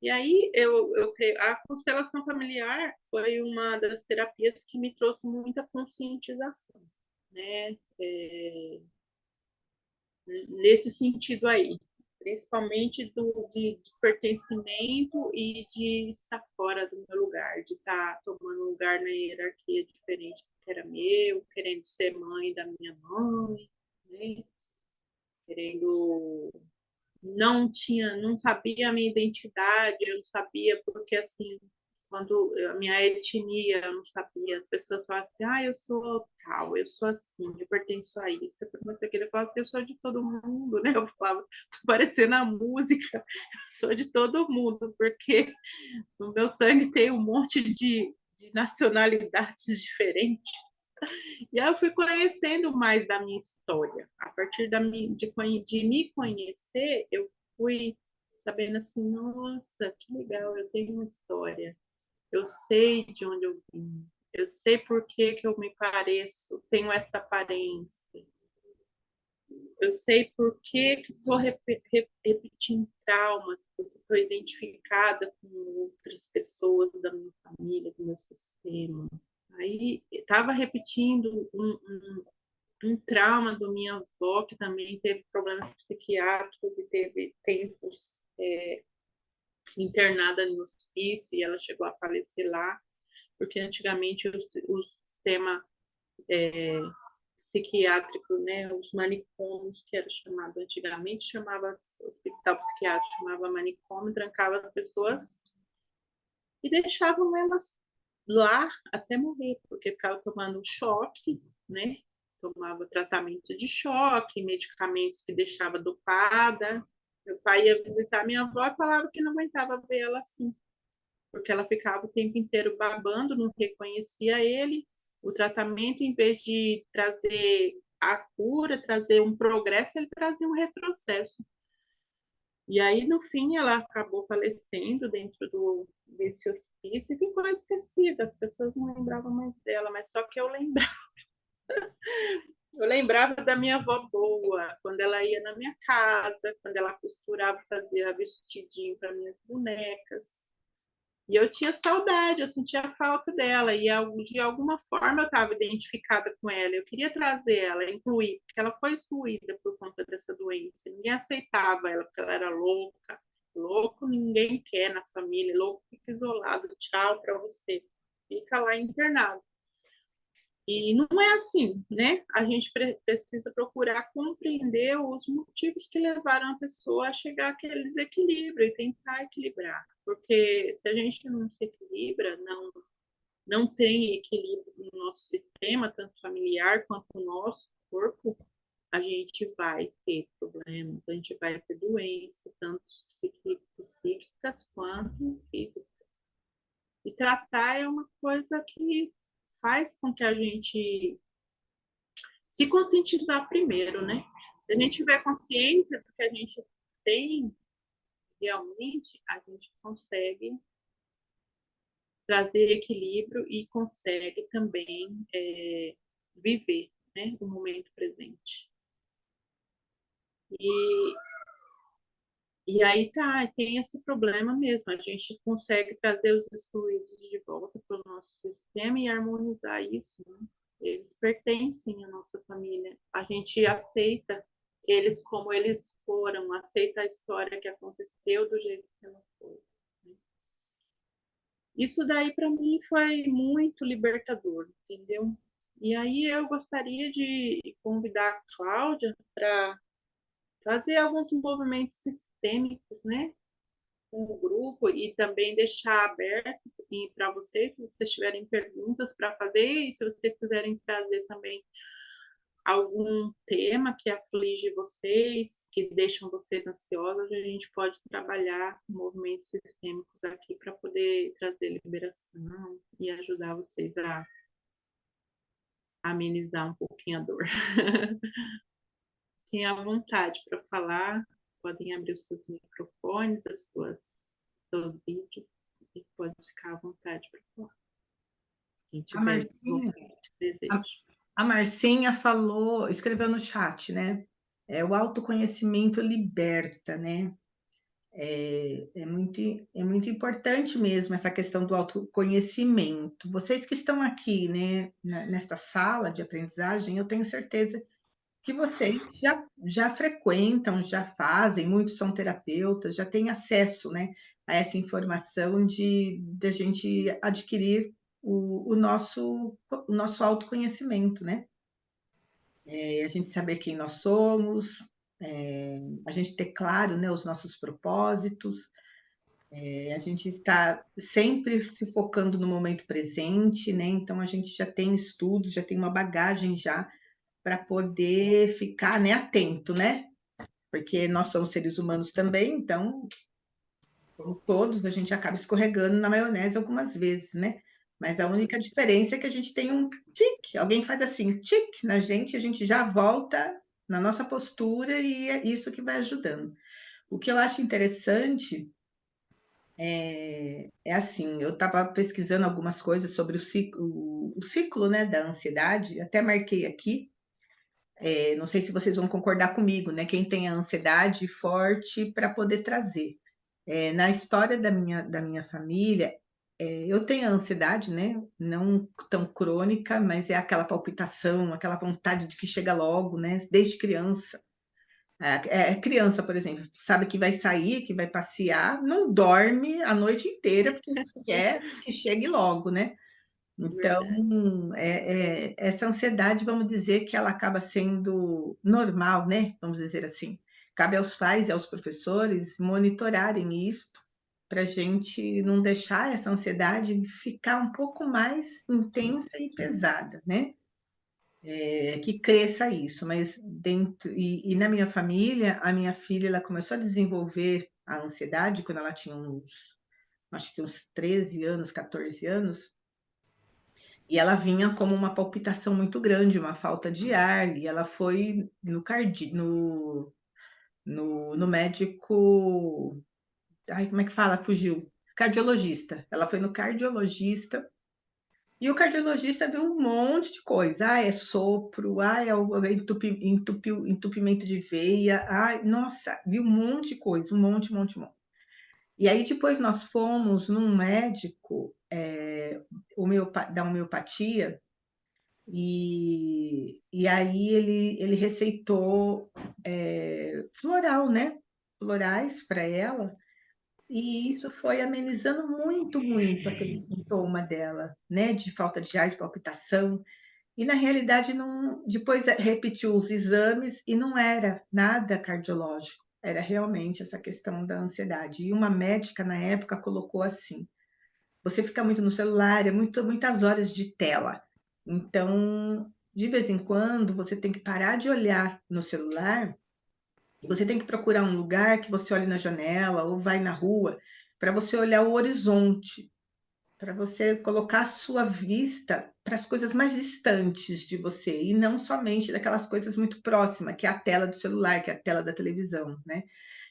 E aí a constelação familiar foi uma das terapias que me trouxe muita conscientização, né? Nesse sentido aí, principalmente de pertencimento e de estar fora do meu lugar, de estar tomando um lugar na hierarquia diferente do que era meu, querendo ser mãe da minha mãe, né? Querendo não sabia a minha identidade, eu não sabia porque assim, quando a minha etnia, eu não sabia, as pessoas falavam assim, eu sou tal, eu sou assim, eu pertenço a isso, eu pertenço àquilo, eu falava assim, eu sou de todo mundo, né? Eu falava, tô parecendo a música, eu sou de todo mundo, porque no meu sangue tem um monte de nacionalidades diferentes. E aí eu fui conhecendo mais da minha história. A partir de me conhecer, eu fui sabendo assim, nossa, que legal, eu tenho uma história. Eu sei de onde eu vim. Eu sei por que eu me pareço, tenho essa aparência. Eu sei por que estou repetindo traumas, porque estou identificada com outras pessoas da minha família, do meu sistema. Aí estava repetindo um trauma da minha avó, que também teve problemas psiquiátricos e teve tempos internada no hospício, e ela chegou a falecer lá, porque antigamente o sistema psiquiátrico, né, os manicômios, que era chamado antigamente, chamava hospital psiquiátrico, chamava manicômio, trancava as pessoas e deixavam elas lá até morrer, porque ficava tomando choque, né? Tomava tratamento de choque, medicamentos que deixava dopada. Meu pai ia visitar minha avó e falava que não aguentava ver ela assim, porque ela ficava o tempo inteiro babando, não reconhecia ele. O tratamento, em vez de trazer a cura, trazer um progresso, ele trazia um retrocesso. E aí, no fim, ela acabou falecendo dentro desse hospício e ficou esquecida. As pessoas não lembravam mais dela, mas só que eu lembrava. Eu lembrava da minha avó boa, quando ela ia na minha casa, quando ela costurava, fazia vestidinho para minhas bonecas. E eu tinha saudade, eu sentia falta dela, e de alguma forma eu estava identificada com ela. Eu queria trazer ela, incluir, porque ela foi excluída por conta dessa doença. Ninguém aceitava ela, porque ela era louca. Louco ninguém quer na família, louco fica isolado. Tchau para você. Fica lá internado. E não é assim, né? A gente precisa procurar compreender os motivos que levaram a pessoa a chegar àquele desequilíbrio e tentar equilibrar. Porque se a gente não se equilibra, não tem equilíbrio no nosso sistema, tanto familiar quanto no nosso corpo, a gente vai ter problemas, a gente vai ter doenças, tanto psíquicas quanto físicas. E tratar é uma coisa que faz com que a gente se conscientizar primeiro, né? Se a gente tiver consciência do que a gente tem, realmente, a gente consegue trazer equilíbrio e consegue também viver, né, o momento presente. E, e aí tem esse problema mesmo, a gente consegue trazer os excluídos de volta para o nosso sistema e harmonizar isso, né? Eles pertencem à nossa família, a gente aceita eles como eles foram, aceita a história que aconteceu do jeito que ela foi. Né? Isso daí para mim foi muito libertador, entendeu? E aí eu gostaria de convidar a Cláudia para fazer alguns movimentos sistêmicos, né, com o grupo e também deixar aberto para vocês, se vocês tiverem perguntas para fazer e se vocês quiserem trazer também algum tema que aflige vocês, que deixam vocês ansiosos, a gente pode trabalhar movimentos sistêmicos aqui para poder trazer liberação e ajudar vocês a amenizar um pouquinho a dor. Tenha à vontade para falar, podem abrir os seus microfones, seus vídeos, e pode ficar à vontade para falar. Quem A tiver Marcinha, desejo. a, a Marcinha falou, escreveu no chat, né? O autoconhecimento liberta, né? É muito importante mesmo essa questão do autoconhecimento. Vocês que estão aqui, né, nesta sala de aprendizagem, eu tenho certeza que vocês já frequentam, já fazem, muitos são terapeutas, já têm acesso, né, a essa informação de a gente adquirir o nosso autoconhecimento, né? A gente saber quem nós somos, a gente ter claro, né, os nossos propósitos, a gente está sempre se focando no momento presente, né? Então a gente já tem estudos, já tem uma bagagem já para poder ficar, né, atento, né? Porque nós somos seres humanos também, então, como todos, a gente acaba escorregando na maionese algumas vezes, né? Mas a única diferença é que a gente tem um tique, alguém faz assim, tique na gente, a gente já volta na nossa postura e é isso que vai ajudando. O que eu acho interessante é assim, eu estava pesquisando algumas coisas sobre o ciclo, né, da ansiedade, até marquei aqui, não sei se vocês vão concordar comigo, né? Quem tem a ansiedade forte para poder trazer. Na história da minha família, eu tenho a ansiedade, né? Não tão crônica, mas é aquela palpitação, aquela vontade de que chega logo, né? Desde criança. Criança, por exemplo, sabe que vai sair, que vai passear, não dorme a noite inteira porque quer que chegue logo, né? Verdade. Então, essa ansiedade, vamos dizer que ela acaba sendo normal, né? Vamos dizer assim. Cabe aos pais e aos professores monitorarem isto para a gente não deixar essa ansiedade ficar um pouco mais intensa e pesada, né? Que cresça isso, mas dentro e na minha família, a minha filha ela começou a desenvolver a ansiedade quando ela tinha acho que uns 13 anos, 14 anos, e ela vinha como uma palpitação muito grande, uma falta de ar, e ela foi no médico. Ai, como é que fala? Fugiu. Cardiologista. Ela foi no cardiologista E o cardiologista viu um monte de coisa. Ah, é sopro, ah, é o entupimento de veia. Ai, nossa, viu um monte de coisa, um monte, um monte, um monte. E aí depois nós fomos num médico da homeopatia, e aí ele receitou floral, né? Florais para ela, e isso foi amenizando muito, muito aquele sintoma dela, né? De falta de ar, de palpitação. E na realidade, não, depois repetiu os exames e não era nada cardiológico, era realmente essa questão da ansiedade. E uma médica na época colocou assim: você fica muito no celular, muitas horas de tela. Então, de vez em quando, você tem que parar de olhar no celular, você tem que procurar um lugar que você olhe na janela ou vai na rua, para você olhar o horizonte, para você colocar a sua vista para as coisas mais distantes de você, e não somente daquelas coisas muito próximas, que é a tela do celular, que é a tela da televisão, né?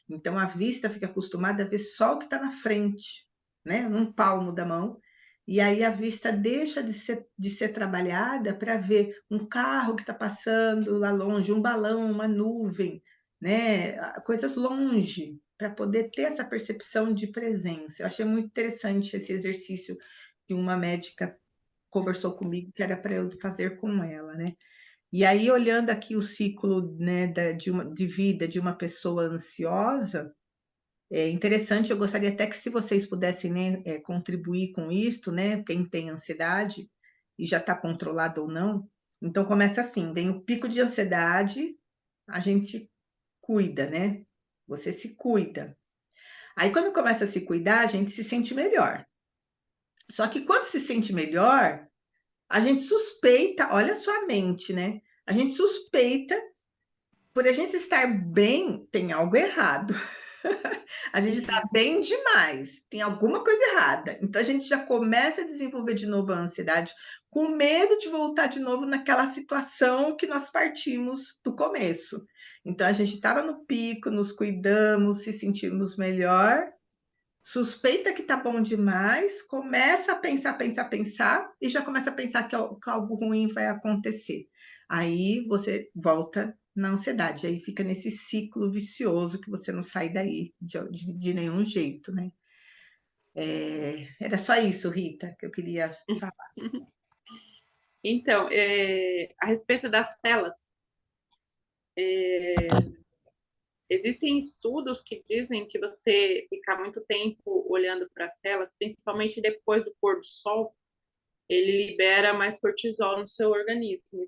Então a vista fica acostumada a ver só o que está na frente, né? Num palmo da mão. E aí a vista deixa de ser trabalhada para ver um carro que está passando lá longe, um balão, uma nuvem, né? Coisas longe, para poder ter essa percepção de presença. Eu achei muito interessante esse exercício que uma médica conversou comigo, que era para eu fazer com ela, né? E aí, olhando aqui o ciclo, né, de vida de uma pessoa ansiosa, é interessante, eu gostaria até que se vocês pudessem, né, contribuir com isto, né, quem tem ansiedade e já está controlado ou não. Então, começa assim, vem o pico de ansiedade, a gente cuida, né? Você se cuida. Aí, quando começa a se cuidar, a gente se sente melhor. Só que quando se sente melhor, a gente suspeita, olha só a mente, né? A gente suspeita, por a gente estar bem, tem algo errado. A gente está bem demais, tem alguma coisa errada. Então a gente já começa a desenvolver de novo a ansiedade, com medo de voltar de novo naquela situação que nós partimos do começo. Então a gente estava no pico, nos cuidamos, se sentimos melhor, suspeita que tá bom demais, começa a pensar, pensar, pensar, e já começa a pensar que algo ruim vai acontecer. Aí você volta na ansiedade, aí fica nesse ciclo vicioso que você não sai daí de nenhum jeito, né? Era só isso, Rita, que eu queria falar. Então, a respeito das telas, existem estudos que dizem que você ficar muito tempo olhando para as telas, principalmente depois do pôr do sol, ele libera mais cortisol no seu organismo.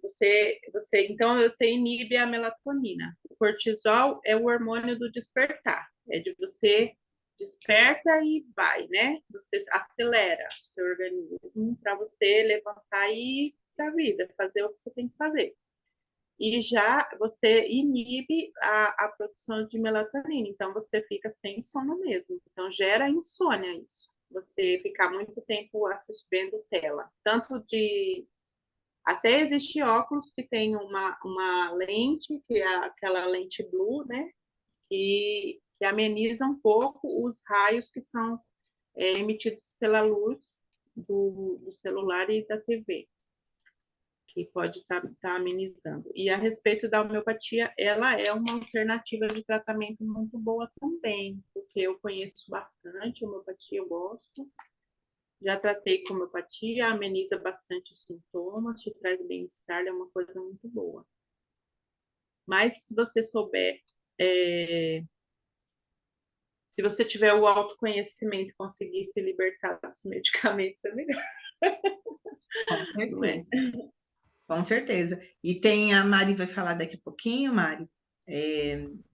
Então, você inibe a melatonina. O cortisol é o hormônio do despertar. É de você desperta e vai, né? Você acelera o seu organismo para você levantar e ir para a vida, fazer o que você tem que fazer. E já você inibe a produção de melatonina, então você fica sem sono mesmo. Então gera insônia isso, você ficar muito tempo assistindo tela. Até existe óculos que tem uma lente, que é aquela lente blue, né? Que ameniza um pouco os raios que são emitidos pela luz do celular e da TV, que pode estar amenizando. E a respeito da homeopatia, ela é uma alternativa de tratamento muito boa também, porque eu conheço bastante homeopatia, eu gosto. Já tratei com homeopatia, ameniza bastante os sintomas, te traz bem-estar, é uma coisa muito boa. Mas se você souber, se você tiver o autoconhecimento e conseguir se libertar dos medicamentos, é melhor. Com Não é? certeza. Com certeza. E tem a Mari vai falar daqui a pouquinho, Mari.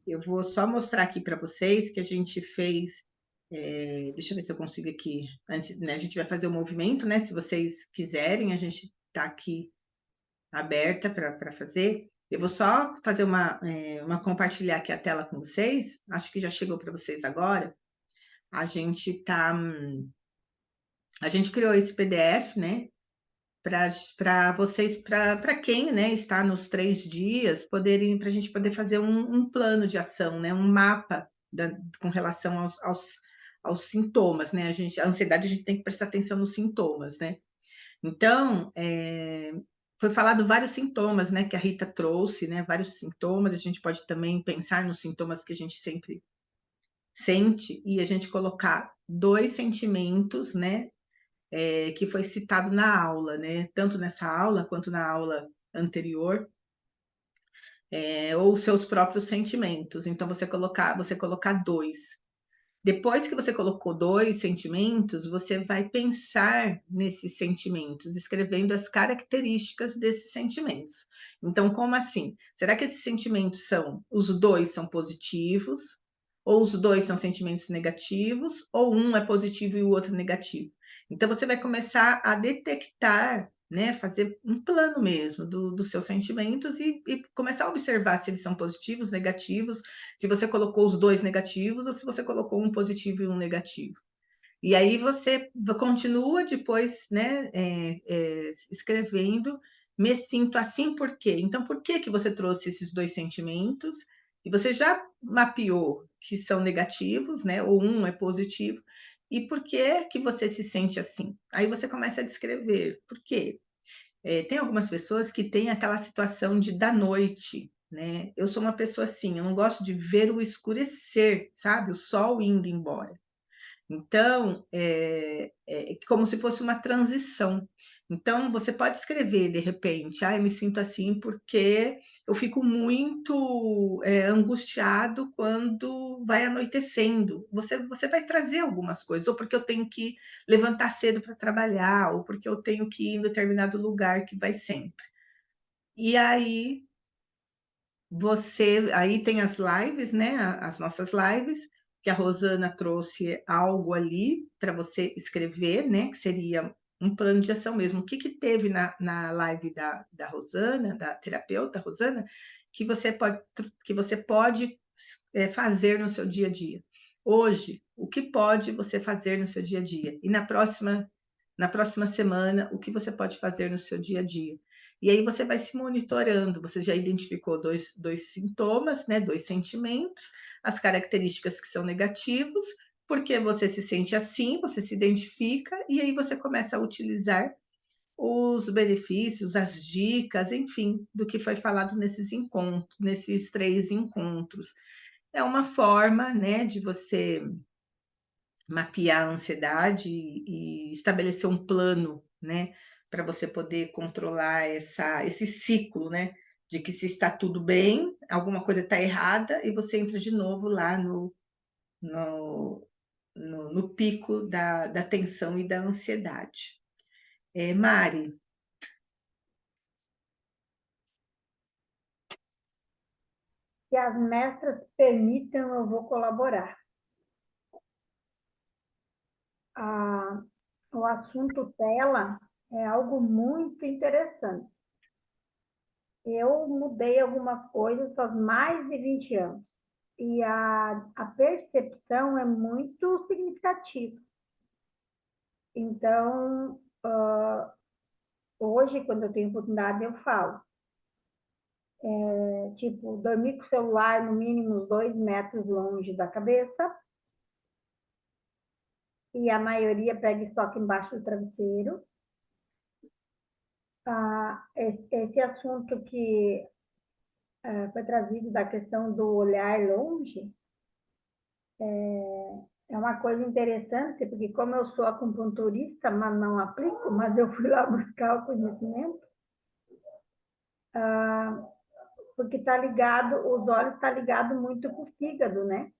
Eu vou só mostrar aqui para vocês que a gente fez. Deixa eu ver se eu consigo aqui. Antes, né, a gente vai fazer o movimento, né? Se vocês quiserem, a gente está aqui aberta para fazer. Eu vou só fazer uma compartilhar aqui a tela com vocês. Acho que já chegou para vocês agora. A gente a gente criou esse PDF, né? Para vocês, para quem, né, está nos 3 dias, poderem, para a gente poder fazer um plano de ação, né, um mapa com relação aos sintomas, né? A ansiedade, a gente tem que prestar atenção nos sintomas, né? Então, foi falado vários sintomas, né, que a Rita trouxe, né, vários sintomas. A gente pode também pensar nos sintomas que a gente sempre sente e a gente colocar 2 sentimentos, né, que foi citado na aula, né, tanto nessa aula quanto na aula anterior, ou seus próprios sentimentos. Então, você colocar 2. Depois que você colocou 2 sentimentos, você vai pensar nesses sentimentos, escrevendo as características desses sentimentos. Então, como assim? Será que esses sentimentos os 2 são positivos? Ou os 2 são sentimentos negativos? Ou um é positivo e o outro negativo? Então, você vai começar a detectar, né, fazer um plano mesmo dos seus sentimentos e começar a observar se eles são positivos, negativos, se você colocou os 2 negativos ou se você colocou um positivo e um negativo. E aí você continua depois, né, escrevendo, me sinto assim por quê? Então, por que você trouxe esses 2 sentimentos? E você já mapeou que são negativos, né, ou um é positivo, e por que você se sente assim? Aí você começa a descrever. Por quê? Tem algumas pessoas que têm aquela situação da noite, né? Eu sou uma pessoa assim, eu não gosto de ver o escurecer, sabe? O sol indo embora. Então, é como se fosse uma transição. Então, você pode escrever, de repente, eu me sinto assim porque eu fico muito angustiado quando vai anoitecendo. Você vai trazer algumas coisas, ou porque eu tenho que levantar cedo para trabalhar, ou porque eu tenho que ir em determinado lugar que vai sempre. E aí tem as lives, né? As nossas lives, que a Rosana trouxe algo ali para você escrever, né? Que seria um plano de ação mesmo. O que teve na live da Rosana, da terapeuta Rosana, que você pode fazer no seu dia a dia? Hoje, o que pode você fazer no seu dia a dia? E na próxima semana, o que você pode fazer no seu dia a dia? E aí você vai se monitorando, você já identificou dois sintomas, né, 2 sentimentos, as características que são negativos, porque você se sente assim, você se identifica, e aí você começa a utilizar os benefícios, as dicas, enfim, do que foi falado nesses 3 encontros. É uma forma, né, de você mapear a ansiedade e estabelecer um plano, né, para você poder controlar esse ciclo, né, de que se está tudo bem, alguma coisa está errada e você entra de novo lá no, no pico da tensão e da ansiedade. Mari, Se as mestras permitam, eu vou colaborar. O assunto tela é algo muito interessante. Eu mudei algumas coisas faz mais de 20 anos. E a percepção é muito significativa. Então, hoje, quando eu tenho oportunidade, eu falo. Tipo, dormir com o celular no mínimo uns 2 metros longe da cabeça. E a maioria pega estoque embaixo do travesseiro. Esse assunto que foi trazido da questão do olhar longe é uma coisa interessante, porque como eu sou acupunturista, mas não aplico, mas eu fui lá buscar o conhecimento, porque está ligado, os olhos estão ligados muito com o fígado, né?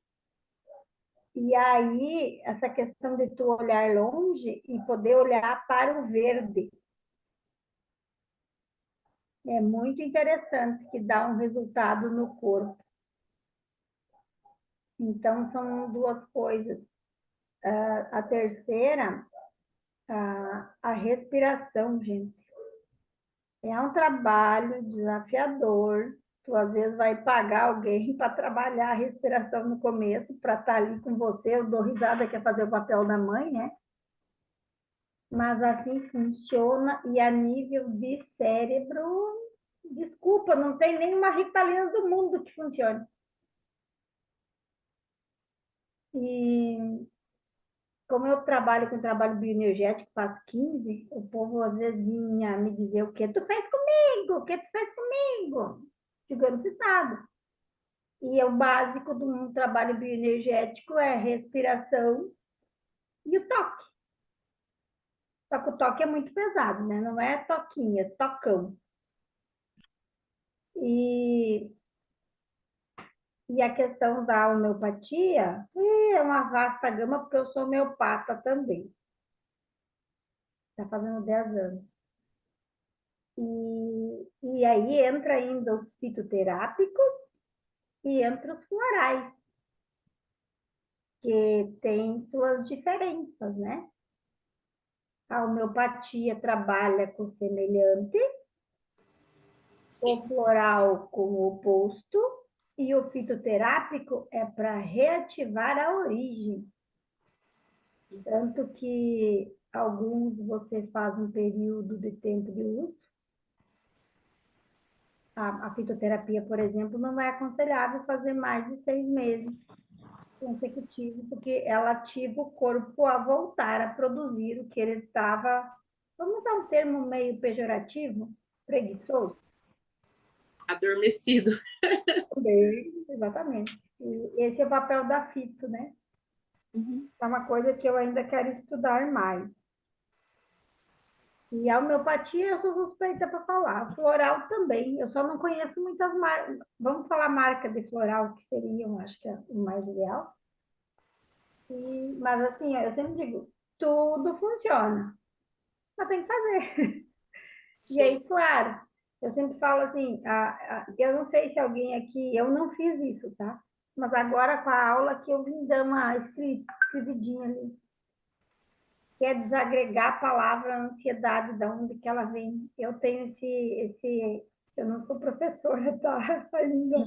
E aí, essa questão de tu olhar longe e poder olhar para o verde, é muito interessante, que dá um resultado no corpo. Então, são 2 coisas. A terceira, a respiração, gente. É um trabalho desafiador. Tu, às vezes, vai pagar alguém para trabalhar a respiração no começo, para estar ali com você. Eu dou risada, que é fazer o papel da mãe, né? Mas assim funciona, e a nível de cérebro, desculpa, não tem nenhuma Ritalina do mundo que funcione. E como eu trabalho com trabalho bioenergético, faz 15, o povo às vezes vinha me dizer o que tu fez comigo, o que tu fez comigo? Digo, eu não fiz nada. E o básico de um trabalho bioenergético é respiração e o toque. Só que o toque é muito pesado, né? Não é toquinha, é tocão. E a questão da homeopatia é uma vasta gama, porque eu sou homeopata também. Está fazendo 10 anos. E aí entra ainda os fitoterápicos e entra os florais, que tem suas diferenças, né? A homeopatia trabalha com semelhante, o floral com o oposto, e o fitoterápico é para reativar a origem. Tanto que alguns você faz um período de tempo de uso. A fitoterapia, por exemplo, não é aconselhável fazer mais de 6 meses consecutivos, porque ela ativa o corpo a voltar a produzir o que ele estava, vamos usar um termo meio pejorativo, preguiçoso. Adormecido. Também, exatamente. E esse é o papel da fito, né? É uma coisa que eu ainda quero estudar mais. E a homeopatia eu sou suspeita para falar. Floral também. Eu só não conheço muitas marcas. Vamos falar marca de floral, que seriam, acho que é o mais ideal. Mas assim, eu sempre digo, tudo funciona. Mas tem que fazer. E aí, claro, eu sempre falo assim, eu não sei se alguém aqui, eu não fiz isso, tá? Mas agora com a aula que eu vim dar uma escrevidinha ali, que é desagregar a palavra ansiedade, de onde que ela vem. Eu tenho eu não sou professora, tá? Ainda.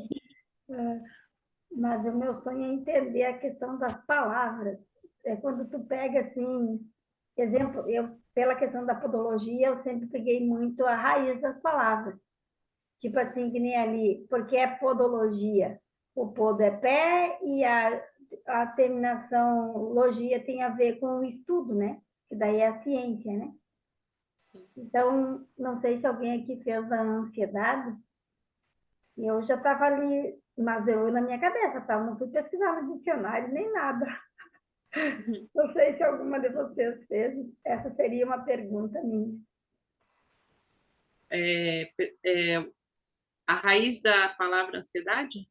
Mas o meu sonho é entender a questão das palavras. É quando tu pega, assim, exemplo, pela questão da podologia, eu sempre peguei muito a raiz das palavras. Tipo assim, que nem ali, porque é podologia. O podo é pé e a terminação logia tem a ver com o estudo, né? Que daí é a ciência, né? Então, não sei se alguém aqui fez a ansiedade. Eu já estava ali, mas eu na minha cabeça, tá? Eu não fui pesquisar no dicionário nem nada. Não sei se alguma de vocês fez. Essa seria uma pergunta minha. A raiz da palavra ansiedade?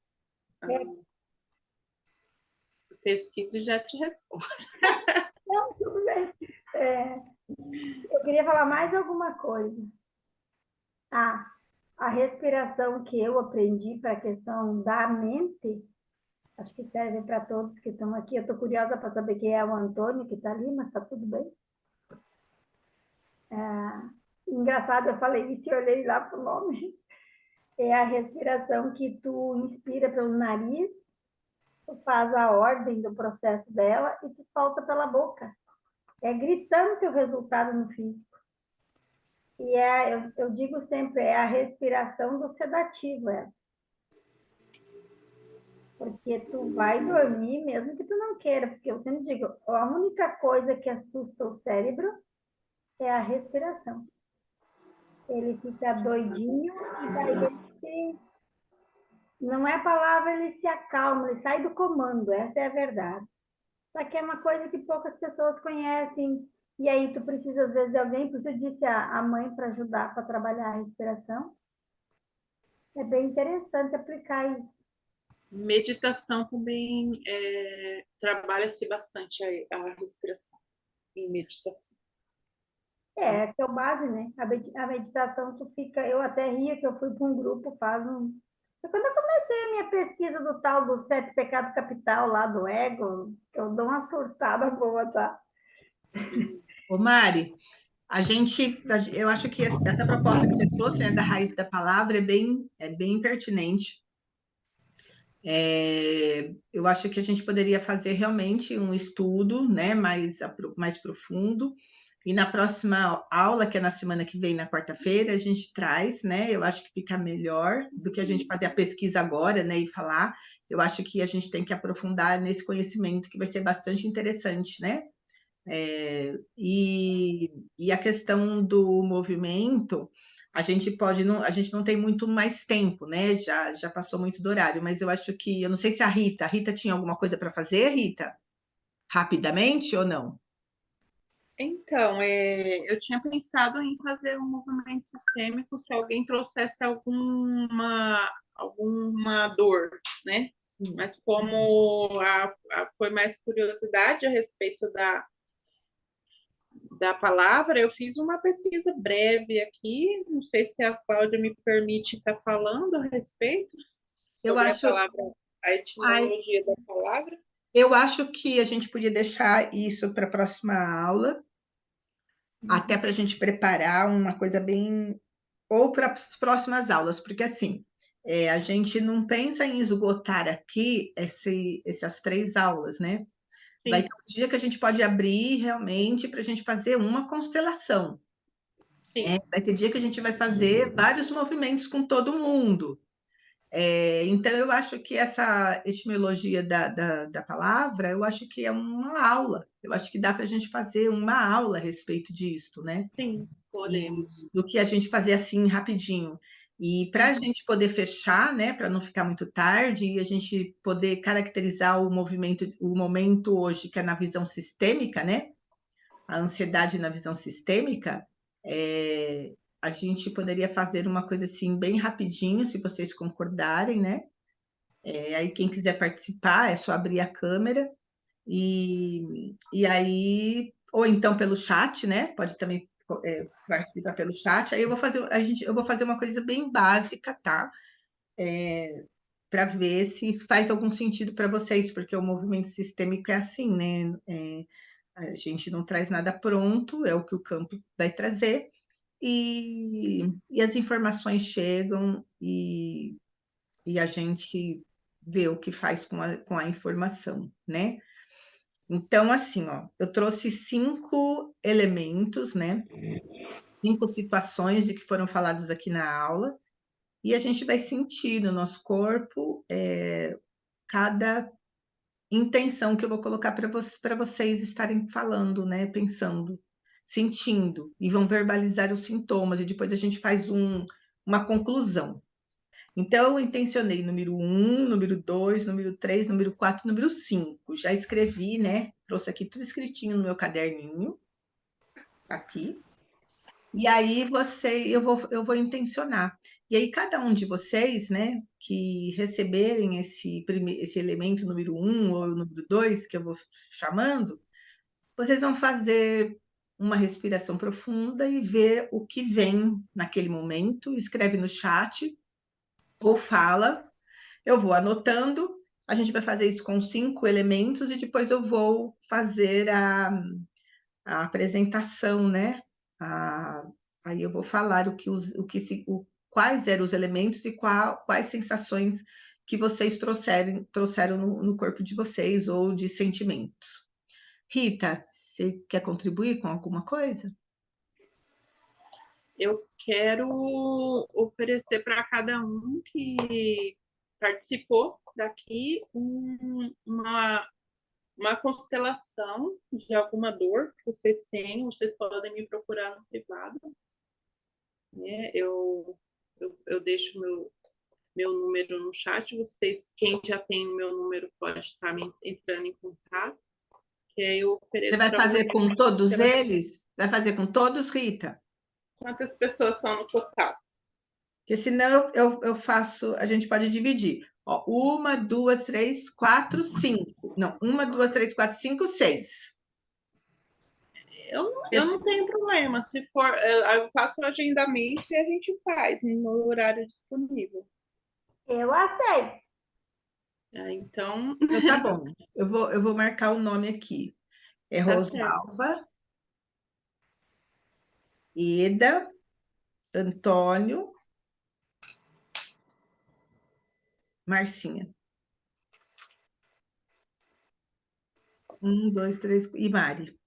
Pesquiso e já te respondo. Não, tudo bem. Eu queria falar mais alguma coisa. A respiração que eu aprendi para a questão da mente, acho que serve para todos que estão aqui. Eu estou curiosa para saber quem é o Antônio que está ali, mas está tudo bem. Engraçado, eu falei isso e olhei lá para o nome. É a respiração que tu inspira pelo nariz, tu faz a ordem do processo dela e tu solta pela boca. É gritante o resultado no físico. E eu digo sempre, é a respiração do sedativo, porque tu vai dormir mesmo que tu não queira, porque eu sempre digo, a única coisa que assusta o cérebro é a respiração. Ele fica doidinho e daí não é a palavra, ele se acalma, ele sai do comando, essa é a verdade. Só que é uma coisa que poucas pessoas conhecem, e aí tu precisa às vezes de alguém, por isso eu disse a mãe para ajudar para trabalhar a respiração. É bem interessante aplicar isso. Meditação também trabalha-se bastante a respiração em meditação. Que é o base, né? A meditação, tu fica... Eu até ria que eu fui para um grupo faz uns... Quando eu comecei a minha pesquisa do tal do 7 pecados capital lá do ego, eu dou uma surtada boa, tá? Ô Mari, eu acho que essa proposta que você trouxe, né, da raiz da palavra, é bem pertinente. Eu acho que a gente poderia fazer realmente um estudo, né, mais profundo. E na próxima aula, que é na semana que vem, na quarta-feira, a gente traz, né? Eu acho que fica melhor do que a gente fazer a pesquisa agora, né? E falar. Eu acho que a gente tem que aprofundar nesse conhecimento, que vai ser bastante interessante, né? E a questão do movimento, a gente não tem muito mais tempo, né? Já passou muito do horário, mas eu acho que, eu não sei se a Rita tinha alguma coisa para fazer, Rita? Rapidamente ou não? Então, eu tinha pensado em fazer um movimento sistêmico se alguém trouxesse alguma dor, né? Mas como foi mais curiosidade a respeito da palavra, eu fiz uma pesquisa breve aqui, não sei se a Cláudia me permite estar falando a respeito Eu sobre acho, a etimologia da palavra. eu acho que a gente podia deixar isso para a próxima aula, até para a gente preparar uma coisa bem... Ou para as próximas aulas, porque assim, a gente não pensa em esgotar aqui essas 3 aulas, né? Sim. Vai ter um dia que a gente pode abrir realmente para a gente fazer uma constelação. Sim. Vai ter dia que a gente vai fazer vários movimentos com todo mundo. Então, eu acho que essa etimologia da palavra, eu acho que é uma aula. Eu acho que dá para a gente fazer uma aula a respeito disso, né? Sim, podemos. Do que a gente fazer assim rapidinho. E para a gente poder fechar, né, para não ficar muito tarde, e a gente poder caracterizar o momento hoje, que é na visão sistêmica, né? A ansiedade na visão sistêmica, a gente poderia fazer uma coisa assim bem rapidinho, se vocês concordarem, né? Aí quem quiser participar é só abrir a câmera e aí, ou então pelo chat, né? Pode também participar pelo chat. Aí eu vou fazer uma coisa bem básica, tá? Para ver se faz algum sentido para vocês, porque o movimento sistêmico é assim, né? A gente não traz nada pronto, é o que o campo vai trazer, e as informações chegam e a gente vê o que faz com a informação, né? Então, assim, ó, eu trouxe 5 elementos, né? 5 situações de que foram faladas aqui na aula, e a gente vai sentir no nosso corpo cada intenção que eu vou colocar para vocês estarem falando, né? Pensando, sentindo, e vão verbalizar os sintomas, e depois a gente faz uma conclusão. Então, eu intencionei número 1, número 2, número 3, número 4, número 5. Já escrevi, né? Trouxe aqui tudo escritinho no meu caderninho. Aqui. E aí eu vou intencionar. E aí, cada um de vocês, né, que receberem esse elemento número 1 ou número 2, que eu vou chamando, vocês vão fazer uma respiração profunda e ver o que vem naquele momento. Escreve no chat ou fala. Eu vou anotando. A gente vai fazer isso com 5 elementos e depois eu vou fazer a apresentação, né? Aí eu vou falar quais eram os elementos e quais sensações que vocês trouxeram no corpo de vocês ou de sentimentos. Rita, você quer contribuir com alguma coisa? Eu quero oferecer para cada um que participou daqui uma constelação de alguma dor que vocês tenham. Vocês podem me procurar no privado, né? Eu deixo meu número no chat. Vocês, quem já tem o meu número, pode estar entrando em contato. Que aí eu ofereço. Você vai fazer com todos eles? Vai fazer com todos, Rita? Quantas pessoas são no total? Porque senão eu faço, a gente pode dividir. Ó, 1, 2, 3, 4, 5. Não, 1, 2, 3, 4, 5, 6. Eu não tenho problema. Se for, eu faço o agendamento e a gente faz no horário disponível. Eu aceito. Então, Tá bom. Eu vou marcar o nome aqui. É Rosalva, Eda, Antônio, Marcinha. 1, 2, 3, e Mari.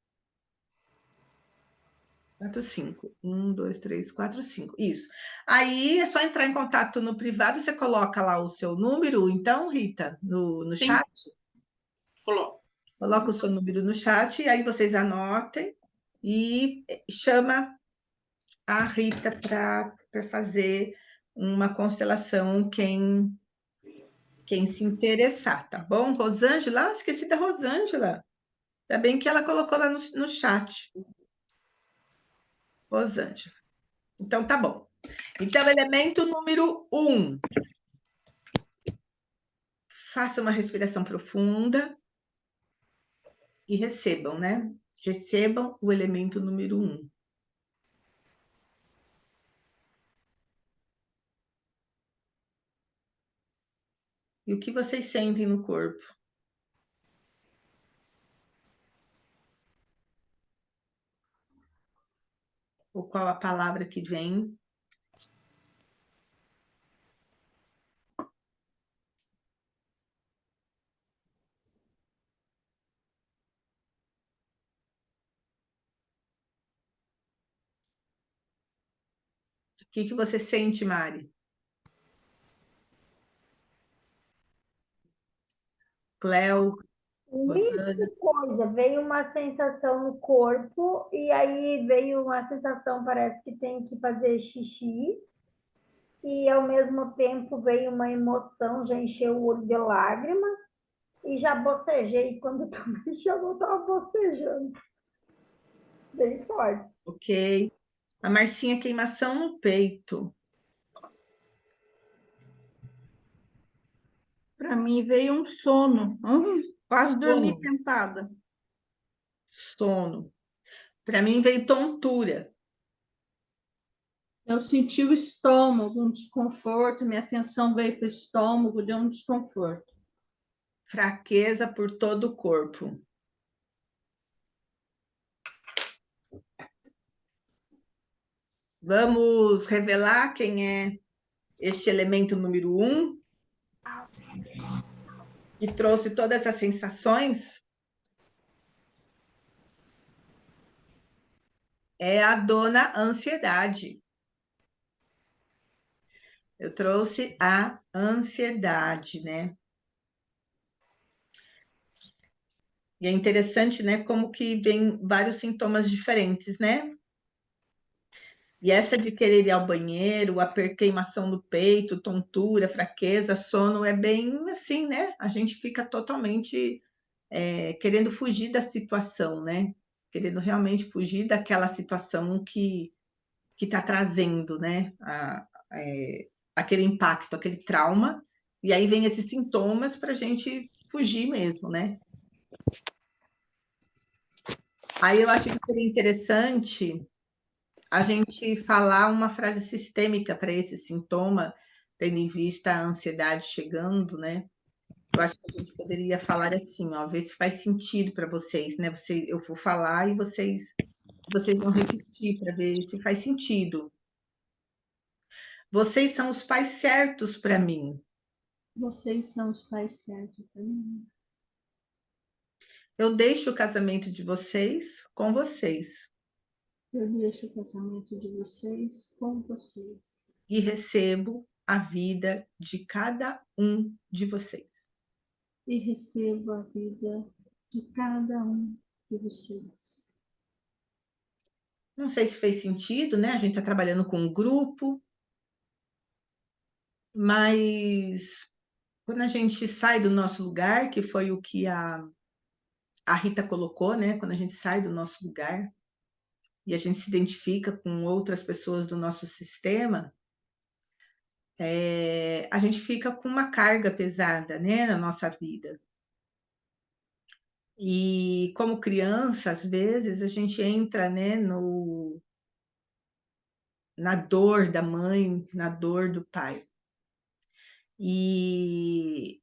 4, 5. 1, 2, 3, 4, 5. Isso. Aí é só entrar em contato no privado, você coloca lá o seu número, então, Rita, no chat? Coloco. Coloca o seu número no chat, e aí vocês anotem e chama a Rita para fazer uma constelação, quem se interessar, tá bom? Rosângela, esqueci da Rosângela. Ainda bem que ela colocou lá no chat. Rosângela. Então, tá bom. Então, elemento número 1. Faça uma respiração profunda e recebam, né? Recebam o elemento número 1. E o que vocês sentem no corpo? Ou qual a palavra que vem? O que você sente, Mari? Cléo, Rosana. Coisa, veio uma sensação no corpo e aí veio uma sensação, parece que tem que fazer xixi, e ao mesmo tempo veio uma emoção, já encheu o olho de lágrimas e já bocejei. Quando tu me chamou, eu estava bocejando bem forte. Ok. A Marcinha, queimação no peito. Para mim veio um sono. Quase dormi sentada. Sono. Para mim veio tontura. Eu senti o estômago, um desconforto, minha atenção veio para o estômago, deu um desconforto. Fraqueza por todo o corpo. Vamos revelar quem é este elemento número 1, que trouxe todas essas sensações? É a dona ansiedade. Eu trouxe a ansiedade, né? E é interessante, né, como que vem vários sintomas diferentes, né? E essa de querer ir ao banheiro, a queimação no peito, tontura, fraqueza, sono, é bem assim, né? A gente fica totalmente querendo fugir da situação, né? Querendo realmente fugir daquela situação que está trazendo, né? Aquele impacto, aquele trauma. E aí vem esses sintomas para a gente fugir mesmo, né? Aí eu acho que seria interessante a gente falar uma frase sistêmica para esse sintoma, tendo em vista a ansiedade chegando, né? Eu acho que a gente poderia falar assim, ó, ver se faz sentido para vocês, né? Eu vou falar e vocês vão repetir para ver se faz sentido. Vocês são os pais certos para mim. Vocês são os pais certos para mim. Eu deixo o casamento de vocês com vocês. Eu deixo o casamento de vocês com vocês. E recebo a vida de cada um de vocês. E recebo a vida de cada um de vocês. Não sei se fez sentido, né? A gente está trabalhando com um grupo, mas quando a gente sai do nosso lugar, que foi o que a Rita colocou, né? Quando a gente sai do nosso lugar e a gente se identifica com outras pessoas do nosso sistema, a gente fica com uma carga pesada, né, na nossa vida. E como criança, às vezes, a gente entra, né, na dor da mãe, na dor do pai. E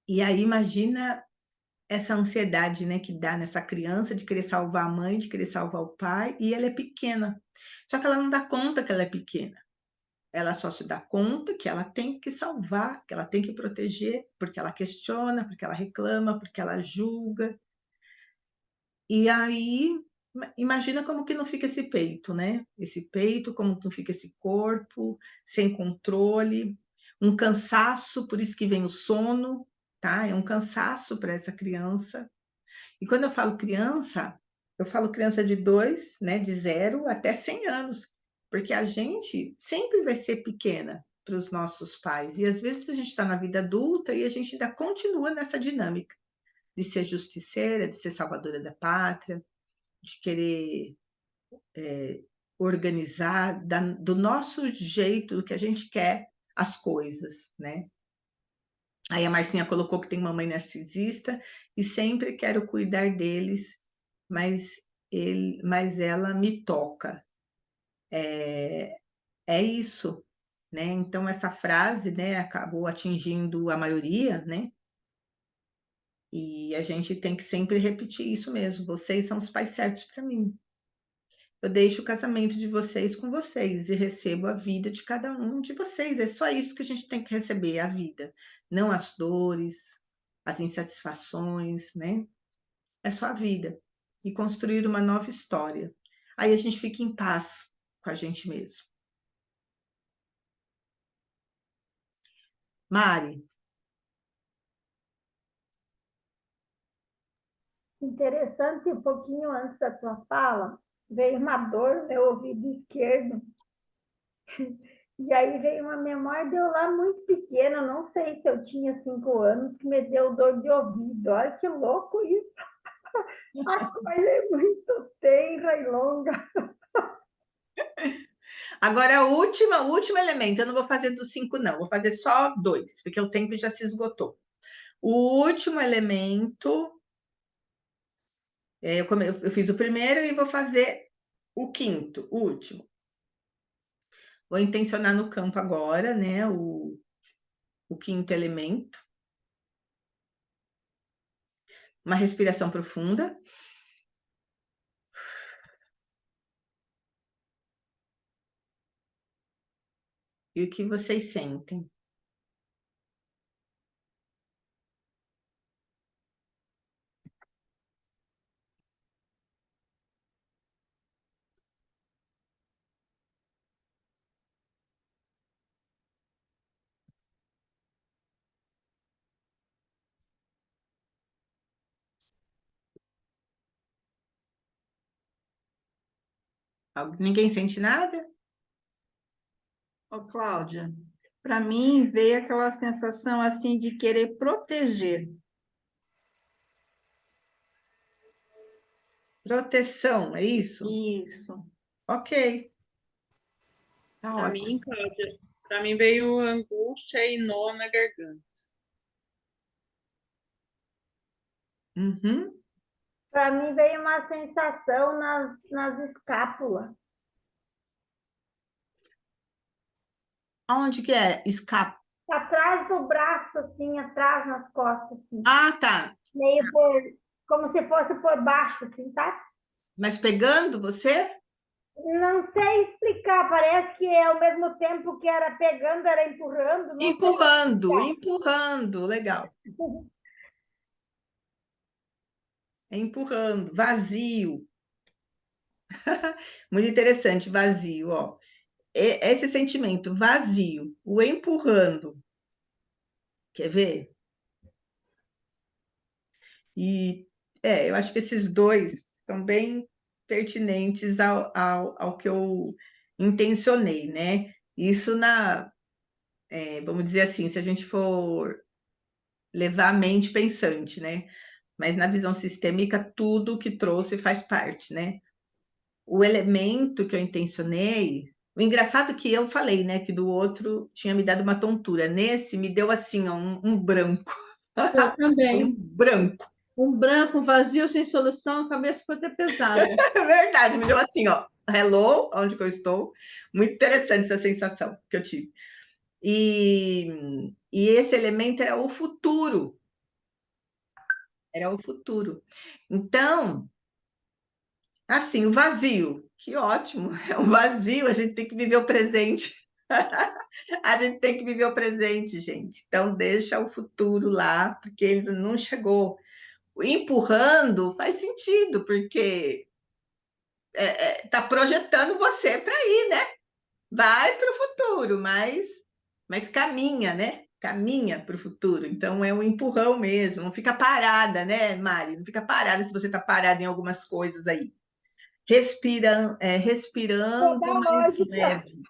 aí imagina essa ansiedade, né, que dá nessa criança de querer salvar a mãe, de querer salvar o pai, e ela é pequena. Só que ela não dá conta que ela é pequena. Ela só se dá conta que ela tem que salvar, que ela tem que proteger, porque ela questiona, porque ela reclama, porque ela julga. E aí, imagina como que não fica esse peito, né? Esse peito, como que não fica esse corpo, sem controle, um cansaço, por isso que vem o sono, tá? É um cansaço para essa criança. E quando eu falo criança de 2, né, de 0 até 100 anos, porque a gente sempre vai ser pequena para os nossos pais. E às vezes a gente está na vida adulta e a gente ainda continua nessa dinâmica de ser justiceira, de ser salvadora da pátria, de querer organizar do nosso jeito, do que a gente quer as coisas, né? Aí a Marcinha colocou que tem mamãe narcisista e sempre quero cuidar deles, mas ela me toca. É isso, né? Então essa frase, né, acabou atingindo a maioria, né? E a gente tem que sempre repetir isso mesmo. Vocês são os pais certos para mim. Eu deixo o casamento de vocês com vocês e recebo a vida de cada um de vocês. É só isso que a gente tem que receber, a vida, não as dores, as insatisfações, né? É só a vida. E construir uma nova história. Aí a gente fica em paz com a gente mesmo. Mari, Interessante, um pouquinho antes da tua fala, veio uma dor no meu ouvido esquerdo. E aí veio uma memória de eu lá muito pequena, não sei se eu tinha 5 anos, que me deu dor de ouvido. Olha que louco isso! A coisa é muito tenra e longa. agora o último elemento. Eu não vou fazer dos 5, não. Vou fazer só 2, porque o tempo já se esgotou. O último elemento... eu fiz o primeiro e vou fazer o quinto, o último. Vou intencionar no campo agora, né? O quinto elemento. Uma respiração profunda. E o que vocês sentem? Ninguém sente nada? Ô, Cláudia, para mim veio aquela sensação assim de querer proteger. Proteção, é isso? Isso. Ok. Tá Para ótimo. mim, Cláudia, para mim veio angústia e nó na garganta. Uhum. Para mim veio uma sensação nas escápulas. Aonde que é? Escapa. Atrás do braço, assim, atrás nas costas, assim. Ah, tá. Meio por, como se fosse por baixo, assim, sabe? Mas pegando você? Não sei explicar, parece que ao mesmo tempo que era pegando, era empurrando. Não Empurrando. Legal. É empurrando. Vazio. Muito interessante, vazio, ó. Esse sentimento, vazio, o empurrando. Quer ver? E eu acho que esses dois são bem pertinentes ao que eu intencionei, né? Isso vamos dizer assim, se a gente for levar a mente pensante, né? Mas na visão sistêmica, tudo que trouxe faz parte, né? O elemento que eu intencionei, o engraçado é que eu falei, né, que do outro tinha me dado uma tontura. Nesse me deu assim, ó, um branco. Eu também. Um branco. Um branco, um vazio, sem solução, a cabeça ficou até pesada. É verdade, me deu assim, ó. Hello, onde que eu estou? Muito interessante essa sensação que eu tive. E esse elemento era o futuro. Era o futuro. Então, assim, o vazio. Que ótimo, é um vazio, a gente tem que viver o presente. A gente tem que viver o presente, gente. Então, deixa o futuro lá, porque ele não chegou. Empurrando faz sentido, porque tá projetando você para ir, né? Vai para o futuro, mas caminha, né? caminha para o futuro. Então, é um empurrão mesmo, não fica parada, né, Mari? Não fica parada se você está parada em algumas coisas aí. Respirando Toda mais lógica. leve.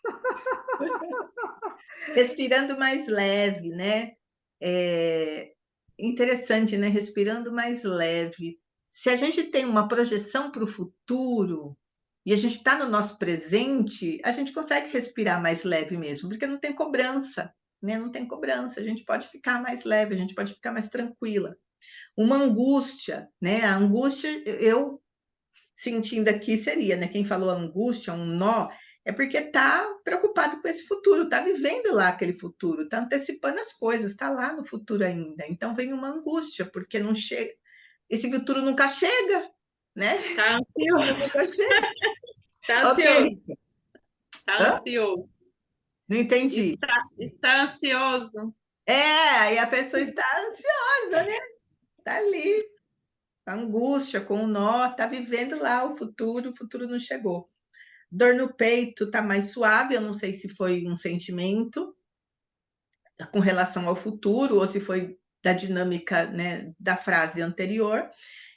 Respirando mais leve, né? É interessante, né? Respirando mais leve. Se a gente tem uma projeção para o futuro e a gente está no nosso presente, a gente consegue respirar mais leve mesmo, porque não tem cobrança, né? Não tem cobrança, a gente pode ficar mais leve, a gente pode ficar mais tranquila. Uma angústia, né? A angústia, eu sentindo aqui seria, né? Quem falou angústia, um nó, é porque está preocupado com esse futuro, está vivendo lá aquele futuro, está antecipando as coisas, está lá no futuro ainda. Então vem uma angústia, porque não chega, esse futuro nunca chega, né? Tá O futuro ansioso, nunca chega. tá Ok, ansioso, Rita. tá Hã? ansioso. Não entendi. Está ansioso. Aí a pessoa está ansiosa, né? Está ali, a angústia, com o nó, está vivendo lá o futuro não chegou. Dor no peito está mais suave, eu não sei se foi um sentimento com relação ao futuro ou se foi da dinâmica, né, da frase anterior.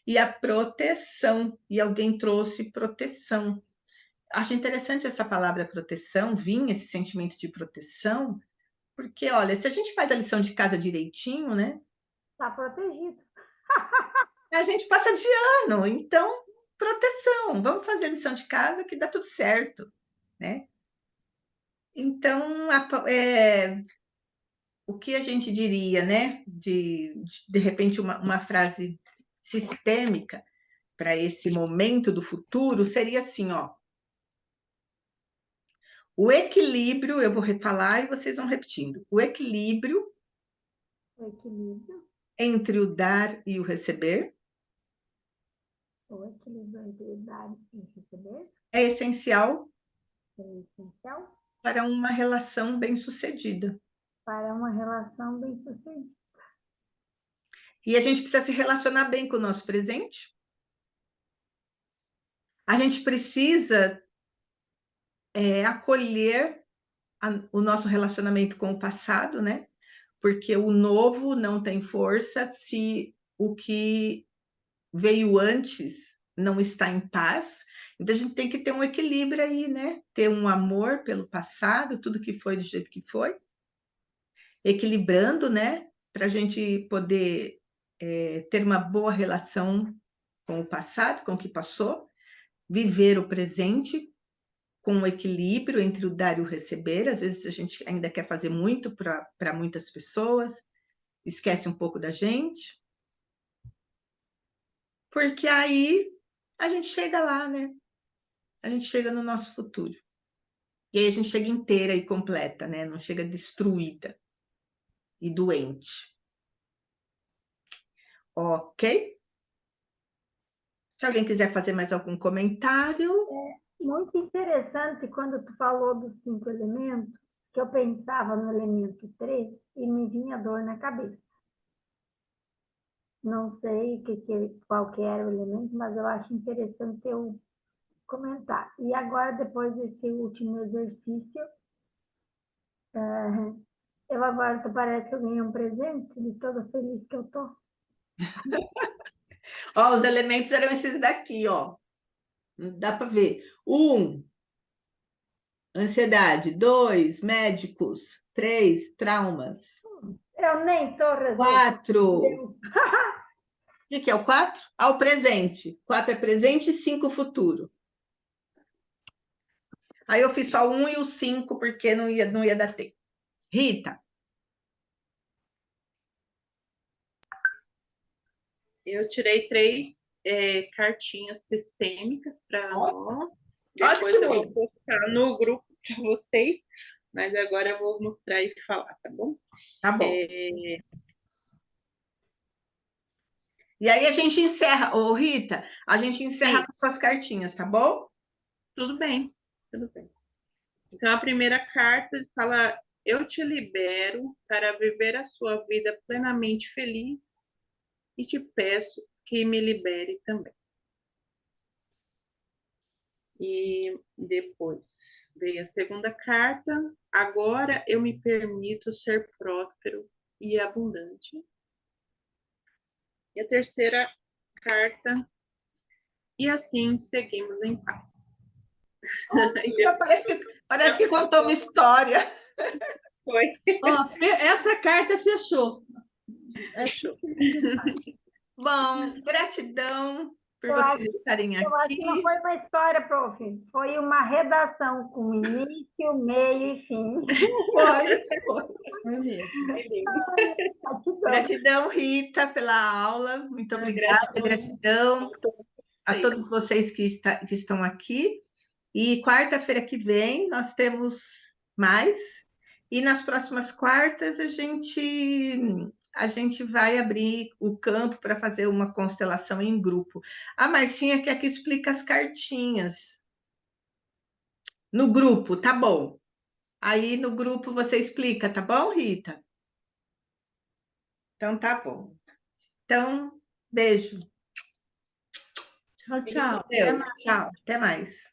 E a proteção, e alguém trouxe proteção. Acho interessante essa palavra proteção, esse sentimento de proteção, porque, olha, se a gente faz a lição de casa direitinho, né, Está protegido. a gente passa de ano, então, proteção, vamos fazer a lição de casa que dá tudo certo, né? Então, o que a gente diria, né? De repente, uma frase sistêmica para esse momento do futuro seria assim, ó. O equilíbrio, eu vou refalar e vocês vão repetindo. O equilíbrio entre o dar e o receber o equilíbrio entre o dar e receber é essencial é essencial para uma relação bem-sucedida. para uma relação bem-sucedida. E a gente precisa se relacionar bem com o nosso presente. A gente precisa acolher o nosso relacionamento com o passado, né? Porque o novo não tem força se o que veio antes não está em paz. Então a gente tem que ter um equilíbrio aí, né? Ter um amor pelo passado, tudo que foi do jeito que foi, equilibrando, né? Para a gente poder ter uma boa relação com o passado, com o que passou, viver o presente com o equilíbrio entre o dar e o receber. Às vezes a gente ainda quer fazer muito para muitas pessoas, esquece um pouco da gente, porque aí a gente chega lá, né? A gente chega no nosso futuro. E aí a gente chega inteira e completa, né? Não chega destruída e doente. Ok? Se alguém quiser fazer mais algum comentário. Muito interessante quando tu falou dos 5 elementos, que eu pensava no elemento 3 e me vinha dor na cabeça. Não sei qual que era o elemento, mas eu acho interessante eu comentar. E agora, depois desse último exercício, eu agora parece que eu ganhei um presente de toda feliz que eu tô. Ó, os elementos eram esses daqui, ó. Dá para ver. 1, ansiedade. 2, médicos. 3, traumas. Eu nem tô resolvendo. 4, o que é o 4? O presente. 4 é presente e 5 futuro. Aí eu fiz só 1 e o 5 porque não ia dar tempo. Rita. Eu tirei 3 cartinhas sistêmicas para nós. Depois eu vou postar no grupo para vocês, mas agora eu vou mostrar e falar, tá bom? Tá bom. E aí a gente encerra, ô Rita, a gente encerra Sim. com suas cartinhas, tá bom? Tudo bem, tudo bem. Então, a primeira carta fala: eu te libero para viver a sua vida plenamente feliz e te peço que me libere também. E depois veio a segunda carta. Agora eu me permito ser próspero e abundante. E a terceira carta. E assim seguimos em paz. Parece que contou uma história. Foi. Ó, essa carta fechou. Fechou. Bom, gratidão por Eu vocês acho, estarem eu acho que não aqui. foi uma história, prof. Foi uma redação com início, meio e fim. Foi mesmo. Gratidão. Gratidão, Rita, pela aula. Muito obrigada. Gratidão a todos vocês que estão aqui. E quarta-feira que vem nós temos mais. E nas próximas quartas a gente vai abrir o campo para fazer uma constelação em grupo. A Marcinha quer que explique as cartinhas. No grupo, tá bom. Aí no grupo você explica, tá bom, Rita? Então tá bom. Então, beijo. Tchau, tchau. Deus. Tchau. Até mais.